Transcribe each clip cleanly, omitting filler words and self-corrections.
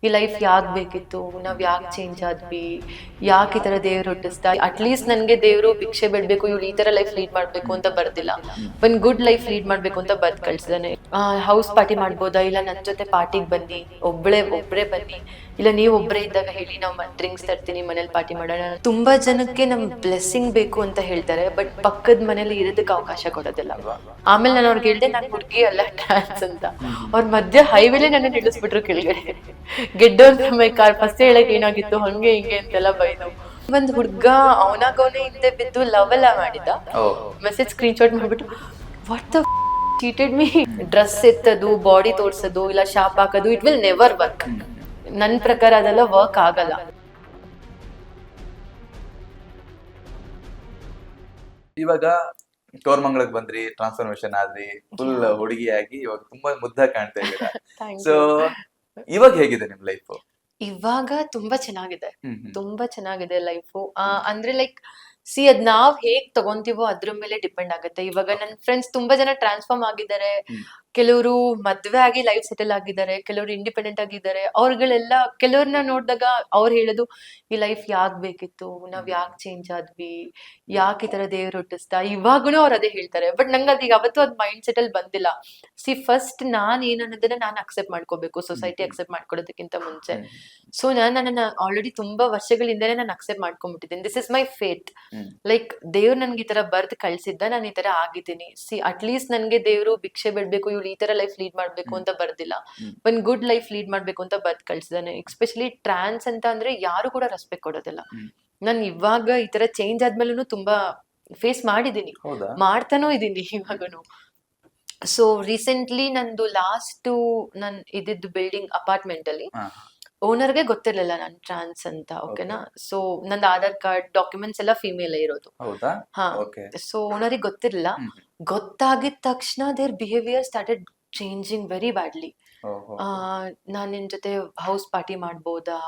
ಈ ಲೈಫ್ ಯಾಕೆ ಬೇಕಿತ್ತು, ನಾವ್ ಯಾಕೆ ಚೇಂಜ್ ಆದ್ವಿ, ಯಾಕೆ ಈ ತರ ದೇವ್ರು ಹುಟ್ಟಿಸ್ದ. ಅಟ್ಲೀಸ್ಟ್ ನನ್ಗೆ ದೇವ್ರು ಭಿಕ್ಷೆ ಬಿಡ್ಬೇಕು, ಇವ್ಳು ಈ ತರ ಲೈಫ್ ಲೀಡ್ ಮಾಡ್ಬೇಕು ಅಂತ ಬರ್ದಿಲ್ಲ, ಒಂದ್ ಗುಡ್ ಲೈಫ್ ಲೀಡ್ ಮಾಡ್ಬೇಕು ಅಂತ ಬರ್ದ್ ಕಳ್ಸಿದಾನೆ. ಹೌಸ್ ಪಾರ್ಟಿ ಮಾಡ್ಬೋದಾ, ಇಲ್ಲ ನನ್ ಜೊತೆ ಪಾರ್ಟಿಗೆ ಬನ್ನಿ, ಒಬ್ರೇ ಬನ್ನಿ, ಇಲ್ಲ ನೀವ್ ಒಬ್ರೇ ಇದ್ದಾಗ ಹೇಳಿ, ನಾವ್ ಡ್ರಿಂಕ್ಸ್ ತರ್ತೀನಿ, ಮನೇಲಿ ಪಾರ್ಟಿ ಮಾಡೋಣ. ತುಂಬಾ ಜನಕ್ಕೆ ನಮ್ ಬ್ಲೆಸ್ಸಿಂಗ್ ಬೇಕು ಅಂತ ಹೇಳ್ತಾರೆ, ಬಟ್ ಪಕ್ಕದ ಮನೇಲಿ ಇರೋದಕ್ಕೆ ಅವಕಾಶ ಕೊಡೋದಿಲ್ಲ. ಆಮೇಲೆ ನಾನು ಅವ್ರಿಗೆ ಹೇಳ್ದೆ, ನಾನ್ ಹುಡ್ಗಿ ಅಲ್ಲ ಡ್ಯಾನ್ಸ್ ಅಂತ. ಅವ್ರ ಮಧ್ಯ ಹೈವೇಲೆ ನನ್ನ ನಿಲ್ಲಿಸ್ಬಿಟ್ರು ಕೆಳಗಡೆ. ಗೆಡ್ಡೋನ್ ಮೈ ಕಾರ್ ಫಸ್ಟ್ ಹೇಳಕ್ ಏನಾಗಿತ್ತು, ಹಂಗೆ ಹಿಂಗೆ ಅಂತೆಲ್ಲ ಬೈದು. ಒಂದ್ ಹುಡ್ಗ ಅವನಾಗವನೇ ಹಿಂದೆ ಬಿದ್ದು ಲವ್ ಎಲ್ಲ ಮಾಡಿದ. ಮೆಸೇಜ್ ಸ್ಕ್ರೀನ್ ಶಾಟ್ ಮಾಡ್ಬಿಟ್ಟು, what the cheated me. Dress ಎತ್ತದು, ಬಾಡಿ ತೋರ್ಸೋದು, ಇಲ್ಲ ಶಾಪ್ ಹಾಕೋದು, ಇಟ್ ವಿಲ್ ನೆವರ್ ವರ್ಕ್. ನನ್ ಪ್ರಕಾರ ಅದೆಲ್ಲ ವರ್ಕ್ ಆಗಲ್ಲ. ಇವಾಗ ಕೋರ್ಮಂಗ್ಳಕ್ ಬಂದ್ರಿ, ಟ್ರಾನ್ಸ್ಫಾರ್ಮೇಶನ್ ಆದ್ರಿ, ಫುಲ್ ಹುಡುಗಿಯಾಗಿ ಇವಾಗ ತುಂಬಾ ಮುದ್ದಾಗಿ ಕಾಣ್ತಾ ಇದ್ದೀರಾ. ಸೊ ಇವಾಗ ಹೇಗಿದೆ ನಿಮ್ ಲೈಫ್? ಇವಾಗ ತುಂಬಾ ಚೆನ್ನಾಗಿದೆ ಲೈಫು. ಅಂದ್ರೆ ಲೈಕ್ ಅದ್ ನಾವ್ ಹೇಗ್ ತಗೊಂತೀವೋ ಅದ್ರ ಮೇಲೆ ಡಿಪೆಂಡ್ ಆಗುತ್ತೆ. ಇವಾಗ ನನ್ ಫ್ರೆಂಡ್ಸ್ ತುಂಬಾ ಜನ ಟ್ರಾನ್ಸ್ಫಾರ್ಮ್ ಆಗಿದ್ದಾರೆ, ಕೆಲವರು ಮದ್ವೆ ಆಗಿ ಲೈಫ್ ಸೆಟಲ್ ಆಗಿದ್ದಾರೆ, ಕೆಲವರು ಇಂಡಿಪೆಂಡೆಂಟ್ ಆಗಿದ್ದಾರೆ. ಅವ್ರಗಳೆಲ್ಲ ಕೆಲವ್ರನ್ನ ನೋಡಿದಾಗ ಅವ್ರು ಹೇಳೋದು, ಈ ಲೈಫ್ ಯಾಕ್ ಬೇಕಿತ್ತು, ನಾವ್ ಯಾಕೆ ಚೇಂಜ್ ಆದ್ವಿ, ಯಾಕೆ ಈ ತರ ದೇವ್ರು ಹುಟ್ಟಿಸ್ದ. ಇವಾಗನು ಅವ್ರು ಅದೇ ಹೇಳ್ತಾರೆ. ಬಟ್ ನಂಗೆ ಅದು ಯಾವತ್ತೂ ಅದ್ ಮೈಂಡ್ ಸೆಟ್ ಅಲ್ಲಿ ಬಂದಿಲ್ಲ. ಫಸ್ಟ್ ನಾನ್ ಏನ್ ಅನ್ನೋದನ್ನ ನಾನ್ ಅಕ್ಸೆಪ್ಟ್ ಮಾಡ್ಕೋಬೇಕು, ಸೊಸೈಟಿ ಅಕ್ಸೆಪ್ಟ್ ಮಾಡ್ಕೊಡೋದಕ್ಕಿಂತ ಮುಂಚೆ. ಸೊ ನನ್ನ ಆಲ್ರೆಡಿ ತುಂಬಾ ವರ್ಷಗಳಿಂದನೇ ನಾನು ಅಕ್ಸೆಪ್ಟ್ ಮಾಡ್ಕೊಂಡ್ಬಿಟ್ಟಿದ್ದೀನಿ. This is my faith. Like ದೇವ್ರು ನನ್ಗೆ ಈ ತರ ಬರ್ದ್ ಕಳ್ಸಿದ್ದ, ನಾನು ಈ ತರ ಆಗಿದ್ದೀನಿ. ಅಟ್ಲೀಸ್ಟ್ ನನ್ಗೆ ದೇವ್ರು ಭಿಕ್ಷೆ ಬಿಡ್ಬೇಕು, ಇವ್ಳು ಈ ತರ ಲೈಫ್ ಲೀಡ್ ಮಾಡ್ಬೇಕು ಅಂತ ಬರ್ದಿಲ್ಲ, ಒಂದ್ ಗುಡ್ ಲೈಫ್ ಲೀಡ್ ಮಾಡ್ಬೇಕು ಅಂತ ಬರ್ದ್ ಕಳ್ಸಿದಾನೆ. ಎಸ್ಪೆಷಲಿ ಟ್ರಾನ್ಸ್ ಅಂತ ಅಂದ್ರೆ ಯಾರು ಕೂಡ ರೆಸ್ಪೆಕ್ಟ್ ಕೊಡೋದಿಲ್ಲ. ನಾನು ಇವಾಗ ಈ ತರ ಚೇಂಜ್ ಆದ್ಮೇಲೂ ತುಂಬಾ ಫೇಸ್ ಮಾಡಿದೀನಿ, ಮಾಡ್ತಾನೂ ಇದೀನಿ ಇವಾಗನು. ಸೊ ರೀಸೆಂಟ್ಲಿ ನಂದು ಲಾಸ್ಟ್ ನನ್ ಇದಿದ್ದು ಬಿಲ್ಡಿಂಗ್ ಅಪಾರ್ಟ್ಮೆಂಟ್ ಅಲ್ಲಿ ಓನರ್ಗೆ ಗೊತ್ತಿರ್ಲಿಲ್ಲ ನಾನ್ ಟ್ರಾನ್ಸ್ ಅಂತ. ಓಕೆನಾ. ಸೊ ನಂದು ಆಧಾರ್ ಕಾರ್ಡ್ ಡಾಕ್ಯುಮೆಂಟ್ಸ್ ಎಲ್ಲ ಫಿಮೇಲ್ ಇರೋದು. ಹಾ. ಸೊ ಓನರಿಗೆ ಗೊತ್ತಿರ್ಲಿಲ್ಲ. ಗೊತ್ತಾಗಿದ ತಕ್ಷಣ their behaviour started changing very badly. ನಾನ್ ನಿಮ್ ಜೊತೆ ಹೌಸ್ ಪಾರ್ಟಿ ಮಾಡ್ಬೋದಾ,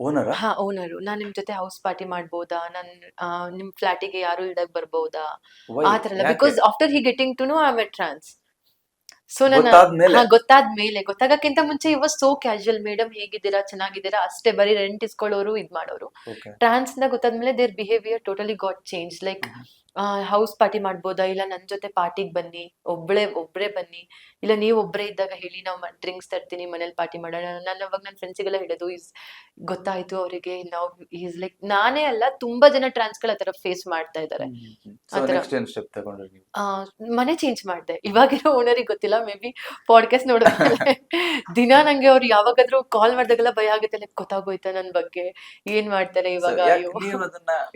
ಓನರು, ನಾನ್ ನಿಮ್ ಜೊತೆ ಹೌಸ್ ಪಾರ್ಟಿ ಮಾಡ್ಬೋದಾ, ನಾನ್ ನಿಮ್ ಫ್ಲಾಟಿಗೆ ಯಾರು ಇಡಕ್ ಬರ್ಬೋದಾ, ಆತರ ಎಲ್ಲ. Because after he getting to know I am a trans. So ಗೊತ್ತಾದ್ಮೇಲೆ, ಗೊತ್ತಾಗಕ್ಕಿಂತ ಮುಂಚೆ ಇವಾಗ ಸೋ ಕ್ಯಾಶುಯಲ್, ಮೇಡಮ್ ಹೇಗಿದ್ದೀರಾ, ಚೆನ್ನಾಗಿದ್ದೀರಾ ಅಷ್ಟೇ, ಬರೀ ರೆಂಟ್ ಇಸ್ಕೊಳ್ಳೋರು, ಇದ್ ಮಾಡೋರು. ಟ್ರಾನ್ಸ್ ಇಂದ ಗೊತ್ತಾದ್ಮೇಲೆ their behaviour totally got change. Like house party ಮಾಡ್ಬೋದಾ, ಇಲ್ಲ ನನ್ ಜೊತೆ ಪಾರ್ಟಿಗೆ ಬನ್ನಿ, ಒಬ್ರೇ ಬನ್ನಿ, ಇಲ್ಲ ನೀವ್ ಒಬ್ರೇ ಇದ್ದಾಗ ಹೇಳಿ, ನಾವ್ ಡ್ರಿಂಕ್ಸ್ ತರ್ತೀನಿ, ಮನೇಲಿ ಪಾರ್ಟಿ ಮಾಡೋಣ. ನಾನು ಅವಾಗ ನನ್ನ ಫ್ರೆಂಡ್ಸಿಗೆಲ್ಲ ಹೇಳೋದು, ಗೊತ್ತಾಯ್ತು ಅವರಿಗೆ ನಾವು ಈಸ್ ಲೈಕ್, ನಾನೇ ಅಲ್ಲ ತುಂಬಾ ಜನ ಟ್ರಾನ್ಸ್ಗಳು ಆತರ ಫೇಸ್ ಮಾಡ್ತಾ ಇದಾರೆ. ಮನೆ ಚೇಂಜ್ ಮಾಡ್ದೆ. ಇವಾಗಿರೋ ಓನರಿಗೆ ಗೊತ್ತಿಲ್ಲ, ಮೇ ಬಿ ಪಾಡ್ಕಾಸ್ಟ್ ನೋಡಿದ್ಮೇಲೆ ದಿನ ನಂಗೆ ಅವ್ರು ಯಾವಾಗಾದ್ರೂ ಕಾಲ್ ಮಾಡಿದಾಗೆಲ್ಲ ಭಯ ಆಗುತ್ತೆ, ಲೈಕ್ ಗೊತ್ತಾಗೋಯ್ತಾ ನನ್ ಬಗ್ಗೆ, ಏನ್ ಮಾಡ್ತಾರೆ ಇವಾಗ.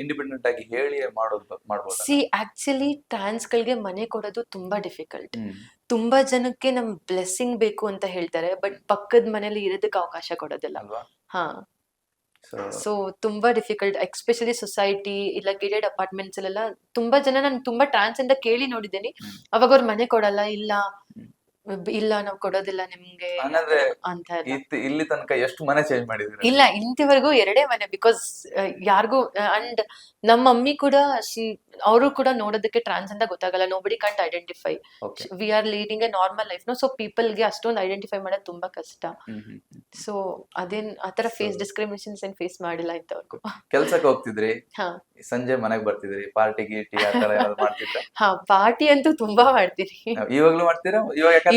ಇಂಡಿಪೆಂಡೆಂಟ್ ಆಗಿ ಹೇಳಿ ಮಾಡ್ಬೋದು. ಆಕ್ಚುಲಿ ಟ್ರಾನ್ಸ್ಗಳಿಗೆ ಮನೆ ಕೊಡೋದು ತುಂಬಾ ಡಿಫಿಕಲ್ಟ್. ತುಂಬಾ ಜನಕ್ಕೆ ನಮ್ ಬ್ಲೆಸ್ಸಿಂಗ್ ಬೇಕು ಅಂತ ಹೇಳ್ತಾರೆ, ಬಟ್ ಪಕ್ಕದ ಮನೇಲಿ ಇರೋದಕ್ಕೆ ಅವಕಾಶ ಕೊಡೋದಿಲ್ಲ. ಹಾ. ಸೊ ತುಂಬಾ ಡಿಫಿಕಲ್ಟ್, ಎಸ್ಪೆಷಲಿ ಸೊಸೈಟಿ ಇಲ್ಲ ಗೇಟೆಡ್ ಅಪಾರ್ಟ್ಮೆಂಟ್ಸ್ ಅಲ್ಲೆಲ್ಲ ತುಂಬಾ ಜನ ನಾನು ತುಂಬಾ ಟ್ರಾನ್ಸ್ ಅಂತ ಕೇಳಿ ನೋಡಿದ್ದೀನಿ. ಅವಾಗ ಅವ್ರು ಮನೆ ಕೊಡಲ್ಲ, ಇಲ್ಲ ನಾವ್ ಕೊಡೋದಿಲ್ಲ ನಿಮ್ಗೆ ಅಂತ. ಇಲ್ಲಿ ತನಕ ಎಷ್ಟು ಮನೆ ಚೇಂಜ್ ಮಾಡಿದ್ರಿ? ಇಲ್ಲ, ಇಂತಿವರೆಗೂ 2 ಮನೆ. ಬಿಕಾಸ್ ಯಾರಿಗೂ, ಅಂಡ್ ನಮ್ಮ ಮಮ್ಮಿ ಕೂಡ ಅವರು ಕೂಡ ನೋಡೋದಕ್ಕೆ ಟ್ರಾನ್ಸ್ ಅಂತ ಗೊತ್ತಾಗಲ್ಲ. Nobody can't identify. We are leading a normal life no. So ಪೀಪಲ್ಗೆ ಅಷ್ಟೊಂದು ಐಡೆಂಟಿಫೈ ಮಾಡೋದು ತುಂಬಾ ಕಷ್ಟ. ಸೊ ಅದೇನ್ ಆತರ ಫೇಸ್ ಡಿಸ್ಕ್ರಿಮಿನೇಷನ್ಸ್ ಏನ್ ಫೇಸ್ ಮಾಡಿಲ್ಲ ಇಂತವರೆಗೂ. ಕೆಲ್ಸಕ್ಕೆ ಹೋಗ್ತಿದ್ರಿ, ಸಂಜೆ ಮನೆಗೆ ಬರ್ತಿದ್ರಿ, ಪಾರ್ಟಿ ಗೀಟಿ ಮಾಡ್ತಿದ್ರ? ಹಾ, ಪಾರ್ಟಿ ಅಂತೂ ತುಂಬಾ ಮಾಡ್ತೀರಿ. ಇವಾಗ್ಲೂ ಮಾಡ್ತೀರಾ?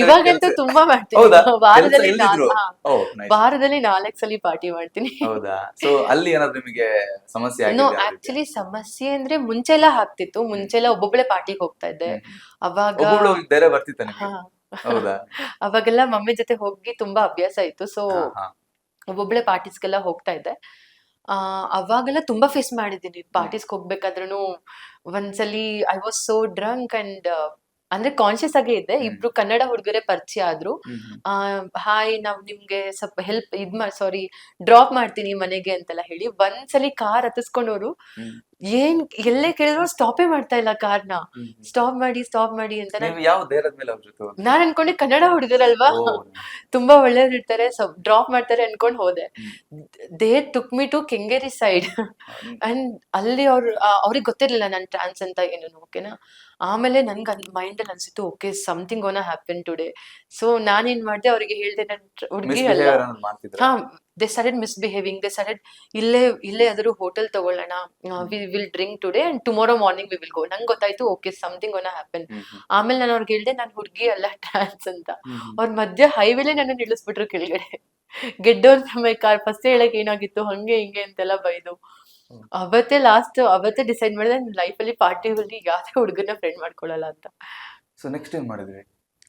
ಇವಾಗಂತೂ ತುಂಬಾ ಮಾಡ್ತೀನಿ. ವಾರದಲ್ಲಿ 4 ಸಲ ಪಾರ್ಟಿ ಮಾಡ್ತೀನಿ. ಹೌದಾ? ಸೊ ಅಲ್ಲಿ ಏನಾದ್ರು ನಿಮಗೆ ಸಮಸ್ಯೆ ನೋ, ಆಕ್ಚುಲಿ ಸಮಸ್ಯೆ ಅಂದ್ರೆ ಮುಂಚೆಲ್ಲ ಆಗ್ತಿತ್ತು. ಮುಂಚೆಲ್ಲ ಒಬ್ಬೊಬ್ಳೆ ಪಾರ್ಟಿಗೆ ಹೋಗ್ತಾ ಇದ್ದೆ. ಅವಾಗ ಬೇರೆ ಬರ್ತಿತ್ತ? ಅವಾಗೆಲ್ಲ ಮಮ್ಮಿ ಜೊತೆ ಹೋಗಿ ತುಂಬಾ ಅಭ್ಯಾಸ ಇತ್ತು. ಸೊ ಒಬ್ಬೊಬ್ಳೆ ಪಾರ್ಟೀಸ್ಗೆಲ್ಲ ಹೋಗ್ತಾ ಇದ್ದೆ. ಅವಾಗೆಲ್ಲ ತುಂಬಾ ಫೇಸ್ ಮಾಡಿದ್ದೀನಿ. ಪಾರ್ಟೀಸ್ಗೆ ಹೋಗ್ಬೇಕಾದ್ರೂ ಒಂದ್ಸಲಿ I was so drunk and ಅಂದ್ರೆ ಕಾನ್ಶಿಯಸ್ ಆಗೇ ಇದ್ದೆ. ಇಬ್ರು ಕನ್ನಡ ಹುಡುಗರೇ ಪರಿಚಯ ಆದ್ರು. ಹಾಯ್, ನಾವ್ ನಿಮ್ಗೆ ಸ್ವಲ್ಪ ಹೆಲ್ಪ್ ಡ್ರಾಪ್ ಮಾಡ್ತೀನಿ ಮನೆಗೆ ಅಂತೆಲ್ಲ ಹೇಳಿ ಒಂದ್ಸಲಿ ಕಾರ್ ಹತ್ತಿಸ್ಕೊಂಡವ್ರು ಏನ್ ಎಲ್ಲೇ ಕೇಳಿದ್ರು ಸ್ಟಾಪೇ ಮಾಡ್ತಾ ಇಲ್ಲ ಕಾರ್ನ. ಸ್ಟಾಪ್ ಮಾಡಿ ಅಂತ. ನಾನ್ ಅನ್ಕೊಂಡೆ ಕನ್ನಡ ಹುಡುಗರಲ್ವಾ, ತುಂಬಾ ಒಳ್ಳೇದ್ ಇರ್ತಾರೆ, ಡ್ರಾಪ್ ಮಾಡ್ತಾರೆ ಅನ್ಕೊಂಡ್ ಹೋದೆ. They took me to Kengeri side and ಅಲ್ಲಿ ಅವ್ರಿಗೆ ಗೊತ್ತಿರ್ಲಿಲ್ಲ ನಾನ್ ಟ್ರಾನ್ಸ್ ಅಂತ ಏನು. ಓಕೆನಾ. ಆಮೇಲೆ ನನ್ಗೆ ಮೈಂಡ್ ಅಲ್ಲಿ ಅನ್ಸಿತ್ತು okay something ಗೋನ happen today. So ನಾನೇನ್ ಮಾಡ್ದೆ ಅವ್ರಿಗೆ ಹೇಳ್ದೆ ನನ್ ಹುಡುಗಿ ಅಲ್ಲ. ಮಿಸ್ಬಿಹೇವಿಯರ್ ಅನ್ನೋದು ಮಾಡ್ತಿದ್ರ? ಹಾ, they started misbehaving. They started ಇಲ್ಲೇ ಯಾವ್ದಾದ್ರು ಹೋಟೆಲ್ ತಗೊಳ್ಳೋಣ, we will drink today and tomorrow morning we will go. ನಂಗೆ ಗೊತ್ತಾಯ್ತು ಓಕೆ ಸಮಥಿಂಗ್ ಗೋನ ಹ್ಯಾಪನ್. ಆಮೇಲೆ ನಾನು ಅವ್ರಿಗೆ ಹೇಳ್ದೆ ನಾನು ಹುಡುಗಿ ಅಲ್ಲ ಟ್ರಾನ್ಸ್ ಅಂತ. ಅವ್ರ ಮಧ್ಯ ಹೈವೇಲೆ ನನ್ನ ನಿಲ್ಲಿಸ್ಬಿಟ್ರು ಕೆಳಗಡೆ. Get down from my car. First ಹೇಳಕ್ ಏನಾಗಿತ್ತು ಹಂಗೆ ಹಿಂಗೆ ಅಂತೆಲ್ಲ ಬೈದು. ಅವತ್ತೇ ಡಿಸೈಡ್ ಮಾಡಿದೆ ನನ್ನ ಲೈಫಲ್ಲಿ ಪಾರ್ಟಿಯಲ್ಲಿ ಯಾವ್ದೇ ಹುಡುಗನ ಫ್ರೆಂಡ್ ಮಾಡ್ಕೊಳ್ಳಲ್ಲ ಅಂತ. ಸೊ ನೆಕ್ಸ್ಟ್ ಏನ್ ಮಾಡಿದ್ರಿ?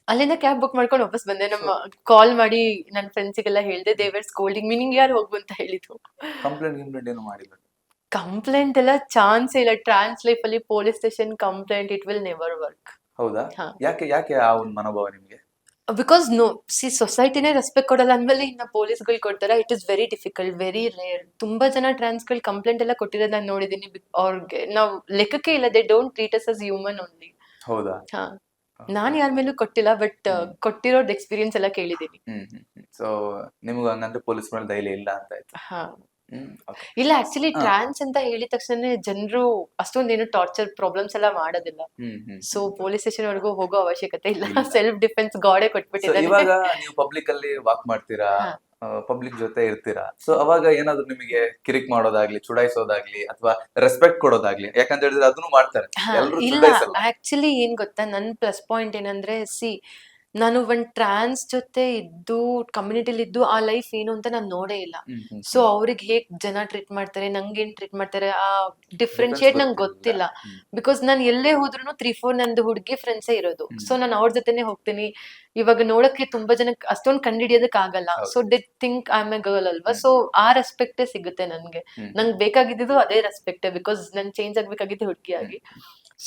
ಅಲ್ಲಿಂದ ಕ್ಯಾಬ್ ಬುಕ್ ಮಾಡ್ಕೊಂಡು ವಾಪಸ್ ಬಂದೆ. ನಮ್ಮ ಕಾಲ್ ಮಾಡಿ ನನ್ನ ಫ್ರೆಂಡ್ಸಿಗೆಲ್ಲ ಹೇಳ್ದೆ, ದೇ ವರ್ ಸ್ಕೋಲ್ಡಿಂಗ್ ಮೀನಿಂಗ್ ಯಾರು ಹೋಗು ಅಂತ ಹೇಳಿದ್ರು. ಕಂಪ್ಲೇಂಟ್ ಏನು ಮಾಡಿಲ್ಲ? ಕಂಪ್ಲೇಂಟ್ ಎಲ್ಲ ಚಾನ್ಸ್ ಇಲ್ಲ. ಟ್ರಾನ್ಸ್ ಲೈಫ್ ಅಲ್ಲಿ police station complaint it will never work. ಹೌದಾ? ಯಾಕೆ ಆ ಒಂದು ಮನೋಭಾವ ನಿಮ್ಗೆ? ಬಿಕಾಸ್ ಸೊಸೈಟಿನೇ ರೆಸ್ಪೆಕ್ಟ್ ಕೊಡಲ್ಲ ಅಂದ್ಮೇಲೆ ಇನ್ನ ಪೊಲೀಸ್ಗಳು ಕೊಡ್ತಾರ. It is very difficult, very rare. ತುಂಬಾ ಜನ ಟ್ರಾನ್ಸ್ಗಳು ಕಂಪ್ಲೇಂಟ್ ಎಲ್ಲ ಕೊಟ್ಟಿರೋದು ನಾನು ನೋಡಿದೀನಿ. ಅವ್ರಿಗೆ ನಾವ್ ಲೆಕ್ಕಕ್ಕೆ ಇಲ್ಲ, they don't treat us as human only. ಹೌದಾ? ಹಾ, ನಾನ್ ಯಾರ ಮೇಲೂ ಕೊಟ್ಟಿಲ್ಲ, ಬಟ್ ಕೊಟ್ಟಿರೋದ್ ಎಕ್ಸ್ಪೀರಿಯನ್ಸ್ ಎಲ್ಲ ಕೇಳಿದೀನಿ. ಸೊ ನಿಮ್ಗೆ ಹಂಗಂದ್ರೆ ಪೊಲೀಸ್ ಮೇಲೆ ಧೈರ್ಯ ಇಲ್ಲ ಅಂತ ಆಯ್ತು. ಹಾ, ಇಲ್ಲ ಆಕ್ಚುಲಿ ಟ್ರಾನ್ಸ್ ಅಂತ ಹೇಳಿದ ತಕ್ಷಣ ಜನರು ಅಷ್ಟೊಂದೇನು ಟಾರ್ಚರ್ ಪ್ರಾಬ್ಲಮ್ಸ್ ಎಲ್ಲ ಮಾಡೋದಿಲ್ಲ. ಸೊ ಪೊಲೀಸ್ ಸ್ಟೇಷನ್ ವರೆಗೂ ಹೋಗೋ ಅವಶ್ಯಕತೆ ಇಲ್ಲ. ಸೆಲ್ಫ್ ಡಿಫೆನ್ಸ್ ಗಾಡೇ ಕೊಟ್ಬಿಟ್ಟಿದ್ದಾರೆ. ಇವಾಗ ನೀವು ಪಬ್ಲಿಕ್ ಅಲ್ಲಿ ವಾಕ್ ಮಾಡ್ತೀರಾ, ಪಬ್ಲಿಕ್ ಜೊತೆ ಇರ್ತೀರಾ, ಸೊ ಅವಾಗ ಏನಾದ್ರು ನಿಮಗೆ ಕಿರಿಕ್ ಮಾಡೋದಾಗ್ಲಿ, ಚುಡಾಯಿಸೋದಾಗ್ಲಿ ಅಥವಾ ರೆಸ್ಪೆಕ್ಟ್ ಕೊಡೋದಾಗ್ಲಿ, ಯಾಕಂತ ಹೇಳಿದ್ರೆ ಅದನ್ನು ಮಾಡ್ತಾರೆ ಎಲ್ಲರೂ ಇಲ್ಲ, ಚುಡಾಯಿಸಲ್ಲ. ಆಕ್ಚುಲಿ ಏನ್ ಗೊತ್ತಾ, ನನ್ ಪ್ಲಸ್ ಪಾಯಿಂಟ್ ಏನಂದ್ರೆ ನಾನು ಒಂದ್ ಟ್ರಾನ್ಸ್ ಜೊತೆ ಇದ್ದು ಕಮ್ಯುನಿಟಿಲಿ ಇದ್ದು ಆ ಲೈಫ್ ಏನು ಅಂತ ನಾನು ನೋಡೇ ಇಲ್ಲ. ಸೊ ಅವ್ರಿಗೆ ಹೇಗ್ ಜನ ಟ್ರೀಟ್ ಮಾಡ್ತಾರೆ, ನಂಗೇನ್ ಟ್ರೀಟ್ ಮಾಡ್ತಾರೆ, ಆ ಡಿಫ್ರೆನ್ಶಿಯೇಟ್ ನಂಗೆ ಗೊತ್ತಿಲ್ಲ. ಬಿಕಾಸ್ ನಾನು ಎಲ್ಲೇ ಹೋದ್ರು 3-4 ನಂದು ಹುಡುಗಿ ಫ್ರೆಂಡ್ಸೇ ಇರೋದು. ಸೊ ನಾನು ಅವ್ರ ಜೊತೆನೆ ಹೋಗ್ತೀನಿ. ಇವಾಗ ನೋಡಕ್ಕೆ ತುಂಬಾ ಜನಕ್ಕೆ ಅಷ್ಟೊಂದು ಕಂಡಿಡಿಯೋದಕ್ ಆಗಲ್ಲ. So they think I am a girl ಅಲ್ವಾ. ಸೊ ಆ ರೆಸ್ಪೆಕ್ಟೇ ಸಿಗುತ್ತೆ ನನ್ಗೆ. ನಂಗೆ ಬೇಕಾಗಿದ್ದು ಅದೇ ರೆಸ್ಪೆಕ್ಟ್. ಬಿಕಾಸ್ ನನ್ ಚೇಂಜ್ ಆಗ್ಬೇಕಾಗಿದ್ದು ಹುಡುಗಿಯಾಗಿ.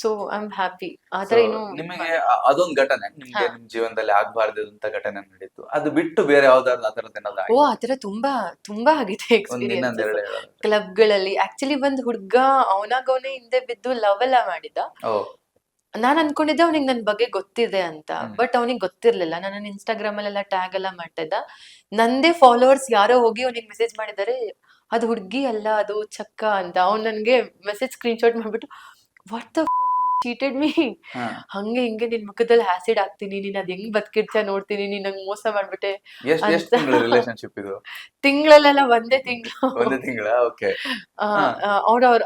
So I am happy. ಆತರ ಏನು ನಿಮಗೆ ಅದೊಂದು ಘಟನೆ ನಿಮ್ಗೆ ನಿಮ್ ಜೀವನದಲ್ಲಿ ಆಗ್ಬಾರ್ದಂತ ಘಟನೆ ನಡೀತು, ಅದು ಬಿಟ್ಟು ಬೇರೆ ಯಾವ್ದಾದ್ರು ಆತರದ್ ಏನಾದ್ರು? ಓ, ಆತರ ತುಂಬಾ ಆಗಿದೆ ಎಕ್ಸ್ಪೀರಿಯನ್ಸ್ ಕ್ಲಬ್ಗಳಲ್ಲಿ. ಆಕ್ಚುಲಿ ಒಂದ್ ಹುಡ್ಗ ಅವನಾಗವನೇ ಹಿಂದೆ ಬಿದ್ದು ಲವ್ ಎಲ್ಲ ಮಾಡಿದ. ನಾನ್ ಅನ್ಕೊಂಡಿದ್ದೆ ಅವ್ನಿಗೆ ನನ್ ಬಗ್ಗೆ ಗೊತ್ತಿದೆ ಅಂತ, ಬಟ್ ಅವ್ನಿಗೆ ಗೊತ್ತಿರ್ಲಿಲ್ಲ. ನಾನು ಇನ್ಸ್ಟಾಗ್ರಾಮ್ ಅಲ್ಲೆಲ್ಲ ಟ್ಯಾಗ್ ಎಲ್ಲ ಮಾಡ್ತಿದ್ದ. ನಂದೇ ಫಾಲೋವರ್ಸ್ ಯಾರೋ ಹೋಗಿ ಅವ್ನಿಗೆ ಮೆಸೇಜ್ ಮಾಡಿದ್ದಾರೆ, ಅದು ಹುಡ್ಗಿ ಅಲ್ಲ, ಅದು ಚಕ್ಕ ಅಂತ. ಅವ್ನ್ ನನ್ಗೆ ಮೆಸೇಜ್ ಸ್ಕ್ರೀನ್ ಶಾಟ್ ಮಾಡ್ಬಿಟ್ಟು ವಾಟ್ ದ ಚೀಟೆಡ್ ಮೀ, ಹಂಗೆ ಹಿಂಗೆ ನಿನ್ ಮುಖದಲ್ಲಿ ಆಸಿಡ್ ಹಾಕ್ತೀನಿ, ನೀನ್ ಅದ್ ಹೆಂಗ್ ಬದುಕಿರ್ತೀಯ ನೋಡ್ತೀನಿ, ನೀನ್ ನಂಗೆ ಮೋಸ ಮಾಡ್ಬಿಟ್ಟೆ. ರಿಲೇಶನ್ಶಿಪ್ ಇದು ತಿಂಗಳಲ್ಲೆಲ್ಲ ಒಂದೇ ತಿಂಗಳ.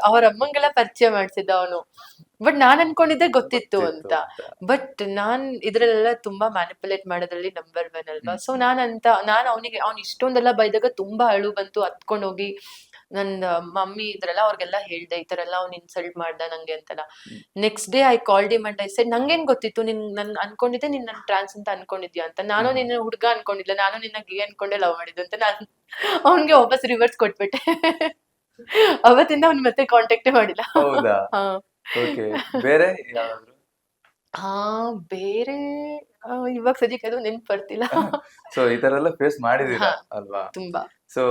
ಅವ್ರ ಅಮ್ಮಂಗೆಲ್ಲ ಪರಿಚಯ ಮಾಡ್ಸಿದ್ದ ಅವನು. ಬಟ್ ನಾನ್ ಅನ್ಕೊಂಡಿದ್ದೆ ಗೊತ್ತಿತ್ತು ಅಂತ. ಬಟ್ ನಾನ್ ಇದ್ರಲ್ಲೆಲ್ಲ ತುಂಬಾ ಮ್ಯಾನಿಪುಲೇಟ್ ಮಾಡೋದ್ರಲ್ಲಿ ನಂಬರ್ 1 ಅಲ್ವಾ. ಸೊ ನಾನ್ ಅವ್ನ್ ಇಷ್ಟೊಂದೆಲ್ಲ ಬೈದಾಗ ತುಂಬಾ ಅಳು ಬಂತು. ಹತ್ಕೊಂಡ್ ಹೋಗಿ ನನ್ನ ಮಮ್ಮಿ ಇದ್ರಲ್ಲ ಅವ್ರಿಗೆಲ್ಲ ಹೇಳ್ದೆ, ಈ ತರ ಎಲ್ಲ ಅವ್ನ್ ಇನ್ಸಲ್ಟ್ ಮಾಡ್ದ ನಂಗೆ ಅಂತೆಲ್ಲ. Next day I called him and I said, ನಂಗೇನ್ ಗೊತ್ತಿತ್ತು ನನ್ ಅನ್ಕೊಂಡಿದ್ದೆ ನೀನ್ ನನ್ ಟ್ರಾನ್ಸ್ ಅಂತ ಅನ್ಕೊಂಡಿದ್ಯಾ ಅಂತ. ನಾನು ನಿನ್ನ ಹುಡುಗ ಅನ್ಕೊಂಡಿಲ್ಲ, ನಾನು ನಿನ್ನ ಗೆ ಅನ್ಕೊಂಡೆ ಲವ್ ಮಾಡಿದ್ದು ಅಂತ ನಾನು ಅವ್ನ್ಗೆ ವಾಪಸ್ ರಿವರ್ಸ್ ಕೊಟ್ಬಿಟ್ಟೆ. ಅವತ್ತಿಂದ ಅವ್ನ್ ಮತ್ತೆ ಕಾಂಟ್ಯಾಕ್ಟೇ ಮಾಡಿಲ್ಲ. ಹೌದಾ? ಬೇರೆ ಬೇರೆ ಇವಾಗ ಸದ್ಯಕ್ಕೆ ಅದು ನೆನ್ಪು ಬರ್ತಿಲ್ಲ. ಸೊ ಈ ತರ ಎಲ್ಲ ಫೇಸ್ ಮಾಡಿದೀರಾ ಅಲ್ವಾ? ತುಂಬಾ. ಸೊ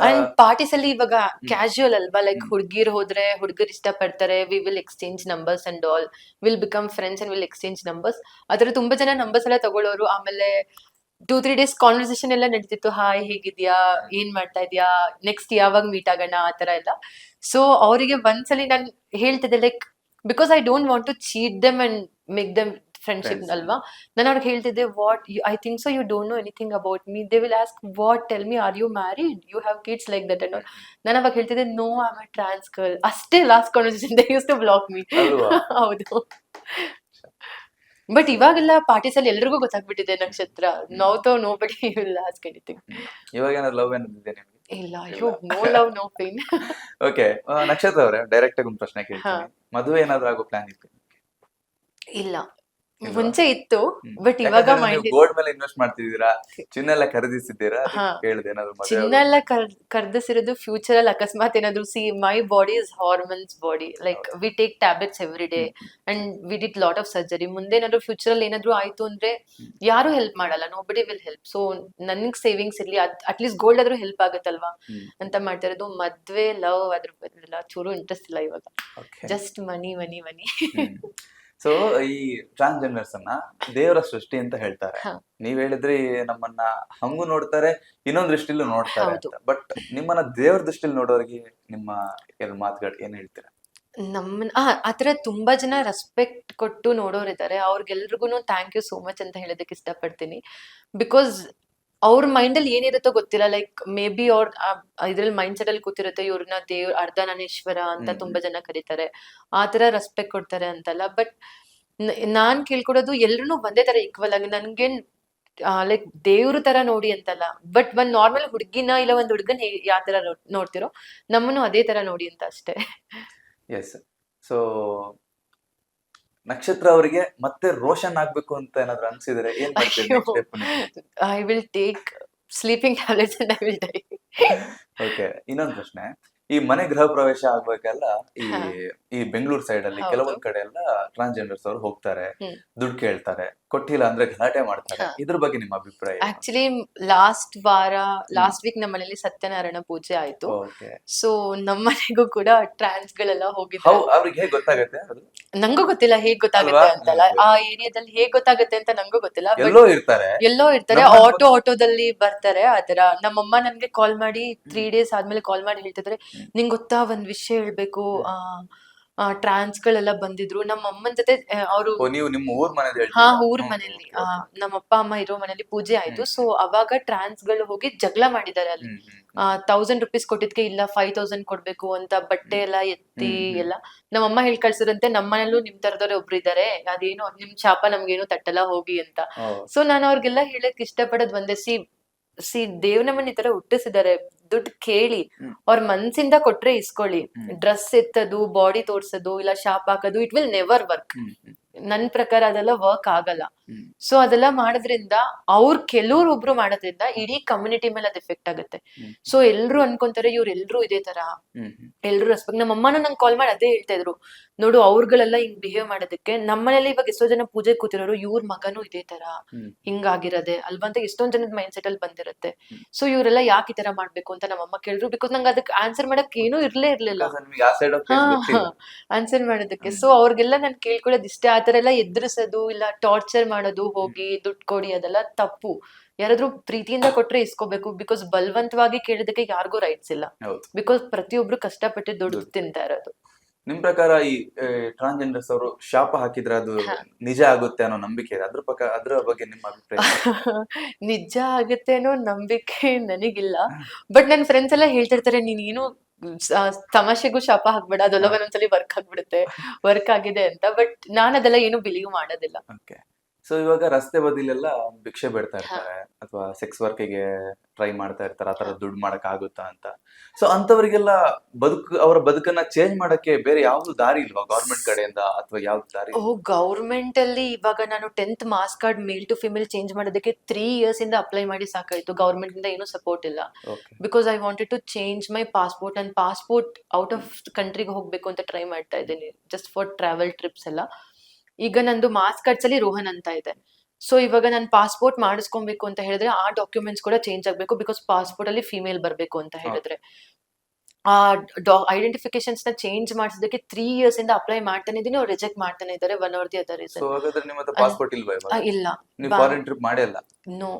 ಅಂಡ್ ಪಾರ್ಟೀಸ್ ಅಲ್ಲಿ ಇವಾಗ ಕ್ಯಾಶುಯಲ್ ಅಲ್ವಾ, ಲೈಕ್ ಹುಡುಗಿರ್ ಹೋದ್ರೆ ಹುಡುಗರು ಇಷ್ಟ ಪಡ್ತಾರೆ, we will exchange numbers and all, will become friends and will exchange numbers. ಅದ್ರ ತುಂಬಾ ಜನ ನಂಬರ್ಸ್ ಎಲ್ಲ ತಗೊಳ್ಳೋರು. ಆಮೇಲೆ 2-3 ಡೇಸ್ ಕಾನ್ವರ್ಸೇಷನ್ ಎಲ್ಲ ನಡೀತಿತ್ತು. ಹಾಯ್, ಹೇಗಿದ್ಯಾ, ಏನ್ ಮಾಡ್ತಾ ಇದ್ಯಾ, ನೆಕ್ಸ್ಟ್ ಯಾವಾಗ ಮೀಟ್ ಆಗೋಣ, ಆತರ ಎಲ್ಲ. ಸೊ ಅವರಿಗೆ ಒಂದ್ಸಲಿ ನಾನು ಹೇಳ್ತಿದ್ದೆ, like because I don't want to cheat them and make them friendship ಅಲ್ವಾ. ನಾನು ಅವ್ರಿಗೆ ಹೇಳ್ತಿದ್ದೆ, what I think so you don't know anything about me. They will ask, what, tell me, are you married, you have kids, like that and all. ನಾನು ಅವಾಗ ಹೇಳ್ತಿದ್ದೆ, no I am a trans girl. ಅಷ್ಟೇ last conversation they use to block me. ಹೌದು. But ಇವಾಗೆಲ್ಲ parties ಅಲ್ಲಿ ಎಲ್ರಿಗೂ ಗೊತ್ತಾಗ್ಬಿಟ್ಟಿದೆ ನಕ್ಷತ್ರ. No ಬಡಿ ವಿಲ್ ಆಸ್ಕ್ ಎನಿಥಿಂಗ್. ಇವಾಗ ಏನಾದ್ರು ಲವ್ ಏನಿದೆ ನಿಮ್ಗೆ? ಇಲ್ಲ, ಅಯ್ಯೋ, no love no pain. Okay, Nakshatra ಅವರೇ, ಡೈರೆಕ್ಟ್ ಆಗಿ ಒಂದು ಪ್ರಶ್ನೆ ಕೇಳ್ತೀನಿ. ಮದುವೆ ಏನಾದ್ರು ಆಗೋ ಪ್ಲಾನ್ ಇತ್ತು? ಇಲ್ಲ, ಮುಂಚೆ ಇತ್ತು, ಬಟ್ ಇವಾಗ ಮೈಂಡ್ ಗೋಲ್ಡ್ ಮೇಲೆ ಇನ್ವೆಸ್ಟ್ ಮಾಡ್ತಿದ್ದೀರಾ, ಚಿನ್ನ ಎಲ್ಲ ಖರೀದಿಸಿದ್ದೀರಾ? ಕೇಳಿದೆ ಏನಾದ್ರು ಚಿನ್ನ ಎಲ್ಲ ಖರೀದಿಸಿರೋದು ಫ್ಯೂಚರ್ ಅಲ್ಲಿ ಅಕಸ್ಮಾತ್ ಏನಾದ್ರು. My body is hormones body, like we take tablets every day and we did lot of surgery. ಮುಂದೆ ಏನಾದ್ರು ಫ್ಯೂಚರ್ ಅಲ್ಲಿ ಏನಾದ್ರು ಆಯ್ತು ಅಂದ್ರೆ ಯಾರು ಹೆಲ್ಪ್ ಮಾಡಲ್ಲ, ನೋ ಬಡಿ ವಿಲ್ ಹೆಲ್ಪ್. ಸೊ ನನ್ಗೆ ಸೇವಿಂಗ್ಸ್ ಇರ್ಲಿ, ಅಟ್ಲೀಸ್ಟ್ ಗೋಲ್ಡ್ ಆದ್ರೂ ಹೆಲ್ಪ್ ಆಗುತ್ತಲ್ವಾ ಅಂತ ಮಾಡ್ತಾ ಇರೋದು. ಮದ್ವೆ, ಲವ್ ಅದ್ರ ಚೂರು ಇಂಟ್ರೆಸ್ಟ್ ಇಲ್ಲ ಇವಾಗ. ಜಸ್ಟ್ ಮನಿ ಮನಿ ಮನಿ. ಸೊ ಈ ಟ್ರಾನ್ಸ್ಜೆಂಡರ್ಸ್ ಅನ್ನ ದೇವರ ಸೃಷ್ಟಿ ಅಂತ ಹೇಳ್ತಾರೆ. ನೀವ್ ಹೇಳಿದ್ರಿ ನಮ್ಮನ್ನ ಹಂಗು ನೋಡ್ತಾರೆ, ಇನ್ನೊಂದ್ ದೃಷ್ಟಿಲೂ ನೋಡ್ತಾರೆ ಅಂತ. ಬಟ್ ನಿಮ್ಮನ್ನ ದೇವರ ದೃಷ್ಟಿಲಿ ನೋಡೋರಿಗೆ ನಿಮ್ಮ ಮಾತುಗಳು ಏನ್ ಹೇಳ್ತೀರಾ? ನಮ್ಮನ್ನ ಆತರ ತುಂಬಾ ಜನ ರೆಸ್ಪೆಕ್ಟ್ ಕೊಟ್ಟು ನೋಡೋರಿದ್ದಾರೆ. ಅವ್ರಿಗೆಲ್ರಿಗೂನು ಥ್ಯಾಂಕ್ ಯು ಸೋ ಮಚ್ ಅಂತ ಹೇಳೋದಕ್ಕೆ ಇಷ್ಟಪಡ್ತೀನಿ. ಬಿಕಾಸ್ ಅವ್ರ ಮೈಂಡಲ್ಲಿ ಏನಿರುತ್ತೋ ಗೊತ್ತಿಲ್ಲ. ಲೈಕ್ ಮೇ ಬಿ ಅವ್ರ ಇದ್ರಲ್ಲಿ ಮೈಂಡ್ ಸೆಟ್ ಅಲ್ಲಿ ಕೂತಿರುತ್ತೆ, ಇವ್ರನ್ನ ಅರ್ಧನಾರೀಶ್ವರ ಅಂತ ತುಂಬಾ ಜನ ಕರೀತಾರೆ, ಆ ತರ ರೆಸ್ಪೆಕ್ಟ್ ಕೊಡ್ತಾರೆ ಅಂತಲ್ಲ. ಬಟ್ ನಾನ್ ಕೇಳ್ಕೊಡೋದು ಎಲ್ರು ಒಂದೇ ತರ ಈಕ್ವಲ್ ಆಗಿ, ನನ್ಗೇನ್ ಲೈಕ್ ದೇವ್ರ ತರ ನೋಡಿ ಅಂತಲ್ಲ, ಬಟ್ ಒಂದ್ ನಾರ್ಮಲ್ ಹುಡ್ಗಿನ ಇಲ್ಲ ಒಂದ್ ಹುಡ್ಗನ್ ಯಾವ ತರ ನೋಡ್ತಿರೋ ನಮ್ಮನ್ನು ಅದೇ ತರ ನೋಡಿ ಅಂತ ಅಷ್ಟೇ. ಎಸ್. ಸೊ ನಕ್ಷತ್ರ ಅವರಿಗೆ ಮತ್ತೆ ರೋಷನ್ ಆಗ್ಬೇಕು ಅಂತ ಏನಾದ್ರು ಅನ್ಸಿದ್ರೆ ಏನ್ ಮಾಡ್ತೀರಿ ನೆಕ್ಸ್ಟ್ ಸ್ಟೆಪ್ ನೀವು? I will take sleeping tablets and I will die. Okay, ಇನ್ನೊಂದು ಪ್ರಶ್ನೆ. ಈ ಮನೆ ಗೃಹ ಪ್ರವೇಶ ಆಗ್ಬೇಕಲ್ಲ, ಈ ಹಾ. ಈ ಬೆಂಗಳೂರು ಸೈಡ್ ಅಲ್ಲಿ ಹೌದು. ಕೆಲವೊಂದ್ ಕಡೆ ಎಲ್ಲ ಟ್ರಾನ್ಸ್ಜೆಂಡರ್ಸ್ ಅವರು ಹೋಗ್ತಾರೆ, ಹ್ಮ್. ದುಡ್ಡು ಕೇಳ್ತಾರೆ, ಕೊಟ್ಟಿಲ್ಲ ಅಂದ್ರೆ ಗಲಾಟೆ ಮಾಡ್ತಾರೆ. ಹಾ. ಇದ್ರ ಬಗ್ಗೆ ನಿಮ್ಮ ಅಭಿಪ್ರಾಯ ಏನು? ಆಕ್ಚುಲಿ ಲಾಸ್ಟ್ ವೀಕ್ ನಮ್ಮ ಮನೇಲಿ ಸತ್ಯನಾರಾಯಣ ಪೂಜೆ ಆಯ್ತು. ಓಕೆ. ಸೊ ನಮ್ಮ ಮನೆಗೂ ಕೂಡ ಟ್ರಾನ್ಸ್ ಗಳೆಲ್ಲ ಹೌ ಹೋಗಿದ್ದಾರೆ. ಅವ್ರಿಗೆ ಹೇಗ್ ಗೊತ್ತಾಗತ್ತೆ ಅದು? ನಂಗೂ ಗೊತ್ತಿಲ್ಲ ಹೇಗ್ ಗೊತ್ತಾಗುತ್ತೆ ಅಲ್ವಾ? ಅಂತಲ್ಲ, ಆ ಏರಿಯಾದಲ್ಲಿ ಹೇಗ್ ಗೊತ್ತಾಗುತ್ತೆ ಅಂತ ನಂಗೂ ಗೊತ್ತಿಲ್ಲ. ಬಟ್ ಎಲ್ಲೋ ಇರ್ತಾರೆ. ಎಲ್ಲೋ ಇರ್ತಾರೆ, ನಮ್ಮ ಆಟೋದಲ್ಲಿ ಬರ್ತಾರೆ ಆತರ. ನಮ್ಮಮ್ಮ ನನ್ಗೆ ಕಾಲ್ ಮಾಡಿ 3 days ಆದ್ಮೇಲೆ ಕಾಲ್ ಮಾಡಿ ಹೇಳ್ತಿದ್ರೆ, ನಿಂಗ್ ಗೊತ್ತಾ ಒಂದ್ ವಿಷಯ ಹೇಳ್ಬೇಕು, ಟ್ರಾನ್ಸ್ ಗಳೆಲ್ಲ ಬಂದಿದ್ರು ನಮ್ಮ ಅಮ್ಮನ ಜೊತೆ. ಅವರು ಓ, ನೀವು ನಿಮ್ಮ ಊರ್ ಮನೇದ್ ಹಾ, ಹೇಳ್ತೀರಾ? ಊರ್ ಮನೇಲಿ ನಮ್ಮ ಅಪ್ಪ ಅಮ್ಮ ಇರೋ ಮನೇಲಿ ಪೂಜೆ ಆಯ್ತು. ಸೊ ಅವಾಗ ಟ್ರಾನ್ಸ್ ಗಳು ಹೋಗಿ ಜಗಳ ಮಾಡಿದ್ದಾರೆ ಅಲ್ಲಿ. 1000 rupees ಕೊಟ್ಟಿದ್ಕೆ ಇಲ್ಲ 5000 ಕೊಡ್ಬೇಕು ಅಂತ ಬಟ್ಟೆ ಎಲ್ಲ ಎತ್ತಿ ಎಲ್ಲ. ನಮ್ಮಮ್ಮ ಹೇಳ್ ಕಳ್ಸಿರಂತೆ, ನಮ್ಮ ಮನೇಲೂ ನಿಮ್ ತರದವ್ರೆ ಒಬ್ರು ಇದಾರೆ, ಅದೇನು ನಿಮ್ ಶಾಪ ನಮ್ಗೇನು ತಟ್ಟಲ್ಲ ಹೋಗಿ ಅಂತ. ಸೊ ನಾನು ಅವ್ರಿಗೆಲ್ಲ ಹೇಳಕ್ ಇಷ್ಟಪಡೋದ್ ಒಂದೇ, ಸಿ ದೇವ್ ನಮ್ಮನ್ನ ಈ ತರ ಹುಟ್ಟಿಸಿದ್ದಾರೆ, ದುಡ್ಡು ಕೇಳಿ, ಅವ್ರ ಮನ್ಸಿಂದ ಕೊಟ್ರೆ ಇಸ್ಕೊಳ್ಳಿ. ಡ್ರೆಸ್ ಎತ್ತದು, ಬಾಡಿ ತೋರ್ಸೋದು, ಇಲ್ಲ ಶಾಪ್ ಹಾಕೋದು, ಇಟ್ ವಿಲ್ ನೆವರ್ ವರ್ಕ್. ನನ್ ಪ್ರಕಾರ ಅದೆಲ್ಲ ವರ್ಕ್ ಆಗಲ್ಲ. ಸೊ ಅದೆಲ್ಲ ಮಾಡೋದ್ರಿಂದ ಕೆಲವ್ರು ಒಬ್ರು ಮಾಡೋದ್ರಿಂದ ಇಡೀ ಕಮ್ಯುನಿಟಿ ಮೇಲೆ ಅದ್ ಎಫೆಕ್ಟ್ ಆಗುತ್ತೆ. ಸೊ ಎಲ್ರು ಅನ್ಕೊಂತಾರೆ ಇವ್ರೆಲ್ರು ಇದೇ ತರ, ಎಲ್ರು ರೆಸ್ಪೆಕ್ಟ್. ನಮ್ಮ ಅಮ್ಮನೂ ನಂಗೆ ಕಾಲ್ ಮಾಡಿ ಅದೇ ಹೇಳ್ತಾ ಇದ್ರು, ನೋಡು ಅವ್ರುಗಳೆಲ್ಲ ಹಿಂಗ್ ಬಿಹೇವ್ ಮಾಡೋದಕ್ಕೆ. ನಮ್ಮನೇಲಿ ಇವಾಗ ಎಷ್ಟೋ ಜನ ಪೂಜೆ ಕೂತಿರೋರು ಇವ್ರ ಮಗನೂ ಇದೇ ತರ ಹಿಂಗಾಗಿರೋದೆ ಅಲ್ವಾ ಅಂತ ಎಷ್ಟೊಂದ್ ಜನದ ಮೈಂಡ್ ಸೆಟ್ ಅಲ್ಲಿ ಬಂದಿರುತ್ತೆ. ಸೊ ಇವರೆಲ್ಲ ಯಾಕೆ ಈ ತರ ಮಾಡ್ಬೇಕು ಅಂತ ನಮ್ಮಮ್ಮ ಕೇಳಿದ್ರು. ಬಿಕಾಸ್ ನಂಗೆ ಅದಕ್ಕೆ ಆನ್ಸರ್ ಮಾಡಕ್ ಏನೂ ಇರ್ಲಿಲ್ಲ, ಆನ್ಸರ್ ಮಾಡೋದಕ್ಕೆ. ಸೊ ಅವ್ರಿಗೆಲ್ಲ ನಾನ್ ಕೇಳ್ಕೊಳ್ಳೋದು ಇಷ್ಟೇ, ಆತರ ಎಲ್ಲ ಎದುರಿಸೋದು ಇಲ್ಲ ಟಾರ್ಚರ್ ಮಾಡೋದು, ಹೋಗಿ ದುಡ್ಡು ಕೊಡಿ, ಅದೆಲ್ಲ ತಪ್ಪು. ಯಾರಾದ್ರೂ ಪ್ರೀತಿಯಿಂದ ಕೊಟ್ರೆ ಇಸ್ಕೋಬೇಕು. ಬಿಕಾಸ್ ಬಲವಂತವಾಗಿ ಕೇಳೋದಕ್ಕೆ ಯಾರಿಗೂ ರೈಟ್ಸ್ ಇಲ್ಲ. ಬಿಕಾಸ್ ಪ್ರತಿಯೊಬ್ರು ಕಷ್ಟಪಟ್ಟು ದುಡ್ಡು ತಿಂತಾ ಇರೋದು. ನಿಮ್ ಪ್ರಕಾರ ಈ ಟ್ರಾನ್ಸ್ಜೆಂಡರ್ಸ್ ಅವರು ಶಾಪ ಹಾಕಿದ್ರೆ ಅದು ನಿಜ ಆಗುತ್ತೆ ಅನ್ನೋ ನಂಬಿಕೆ ಇದೆ, ಅದ್ರ ಬಗ್ಗೆ ನಿಮ್ಮ ಅಭಿಪ್ರಾಯ? ನಿಜ ಆಗುತ್ತೆ ಅನ್ನೋ ನಂಬಿಕೆ ನನಗಿಲ್ಲ. ಬಟ್ ನನ್ ಫ್ರೆಂಡ್ಸ್ ಎಲ್ಲ ಹೇಳ್ತಿರ್ತಾರೆ, ನೀನೇನು ತಮಾಷೆಗೂ ಶಾಪ ಹಾಕ್ಬೇಡ, ಅದೆಲ್ಲ ಒಂದೊಂದ್ಸಲಿ ವರ್ಕ್ ಆಗ್ಬಿಡುತ್ತೆ, ವರ್ಕ್ ಆಗಿದೆ ಅಂತ. ಬಟ್ ನಾನ್ ಅದೆಲ್ಲ ಏನು ಬಿಲೀವ್ ಮಾಡೋದಿಲ್ಲ. ಸೊ ಇವಾಗ ರಸ್ತೆ ಬದಿಲೆಲ್ಲ ಭಿಕ್ಷೆ ಬೇಡ್ತಾ ಇರ್ತಾರೆ ಅಥವಾ ಸೆಕ್ಸ್ ವರ್ಕಿಗೆ ಟ್ರೈ ಮಾಡ್ತಾ ಇರ್ತಾರೆ, ಆತರ ದುಡ್ಡು ಮಾಡಕ್ ಆಗುತ್ತಾ ಅಂತ. ಸೊ ಅಂತವರಿಗೆಲ್ಲ ಅವರ ಬದುಕನ್ನ ಚೇಂಜ್ ಮಾಡಕ್ಕೆ ಬೇರೆ ಯಾವ್ದು ದಾರಿ ಇಲ್ವಾ ಗವರ್ಮೆಂಟ್ ಕಡೆಯಿಂದ, ಅಥವಾ ಯಾವ್ದು ದಾರಿ? ಗವರ್ಮೆಂಟ್ ಅಲ್ಲಿ ಇವಾಗ ನಾನು 10th marks card male to female change ಮಾಡೋದಕ್ಕೆ 3 years ಇಂದ ಅಪ್ಲೈ ಮಾಡಿ ಸಾಕಾಯ್ತು. ಗವರ್ಮೆಂಟ್ ಇಂದ ಏನು ಸಪೋರ್ಟ್ ಇಲ್ಲ. Because I wanted to change my passport. ನನ್ನ ಪಾಸ್ಪೋರ್ಟ್ ಔಟ್ ಆಫ್ ಕಂಟ್ರಿಗೆ ಹೋಗ್ಬೇಕು ಅಂತ ಟ್ರೈ ಮಾಡ್ತಾ ಇದ್ದೀನಿ, ಜಸ್ಟ್ ಫಾರ್ ಟ್ರಾವೆಲ್ ಟ್ರಿಪ್ಸ್ ಎಲ್ಲ. ಈಗ ನಂದು ಮಾರ್ಕ್ಸ್ ಕಾರ್ಡ್ಸ್ ಅಲ್ಲಿ ರೋಹನ್ ಅಂತ ಇದೆ. ಸೊ ಇವಾಗ ನಾನು ಪಾಸ್ಪೋರ್ಟ್ ಮಾಡಿಸ್ಕೊಬೇಕು ಅಂತ ಹೇಳಿದ್ರೆ ಆ ಡಾಕ್ಯುಮೆಂಟ್ಸ್ ಕೂಡ ಚೇಂಜ್ ಆಗ್ಬೇಕು. ಬಿಕಾಸ್ ಪಾಸ್ಪೋರ್ಟ್ ಅಲ್ಲಿ ಫಿಮೇಲ್ ಬರ್ಬೇಕು ಅಂತ ಹೇಳಿದ್ರೆ ಆ ಐಡೆಂಟಿಫಿಕೇಶನ್ಸ್ ನ ಚೇಂಜ್ ಮಾಡಿಸೋದಕ್ಕೆ 3 years ಇಂದ ಅಪ್ಲೈ ಮಾಡ್ತಾನೆ ಇದೀನಿ, ಅವ್ರು ರಿಜೆಕ್ಟ್ ಮಾಡ್ತಾನೆ ಇದ್ದಾರೆ. One R the other reason. So ಹಾಗಾದ್ರೆ ನಿಮ್ಮ ಹತ್ರ ಪಾಸ್ಪೋರ್ಟ್ ಇಲ್ವಾ ಇವಾಗ? ಇಲ್ಲ, ನೀವು ಫಾರಿನ್ ಟ್ರಿಪ್ ಮಾಡೇ ಇಲ್ಲ? ನೋ.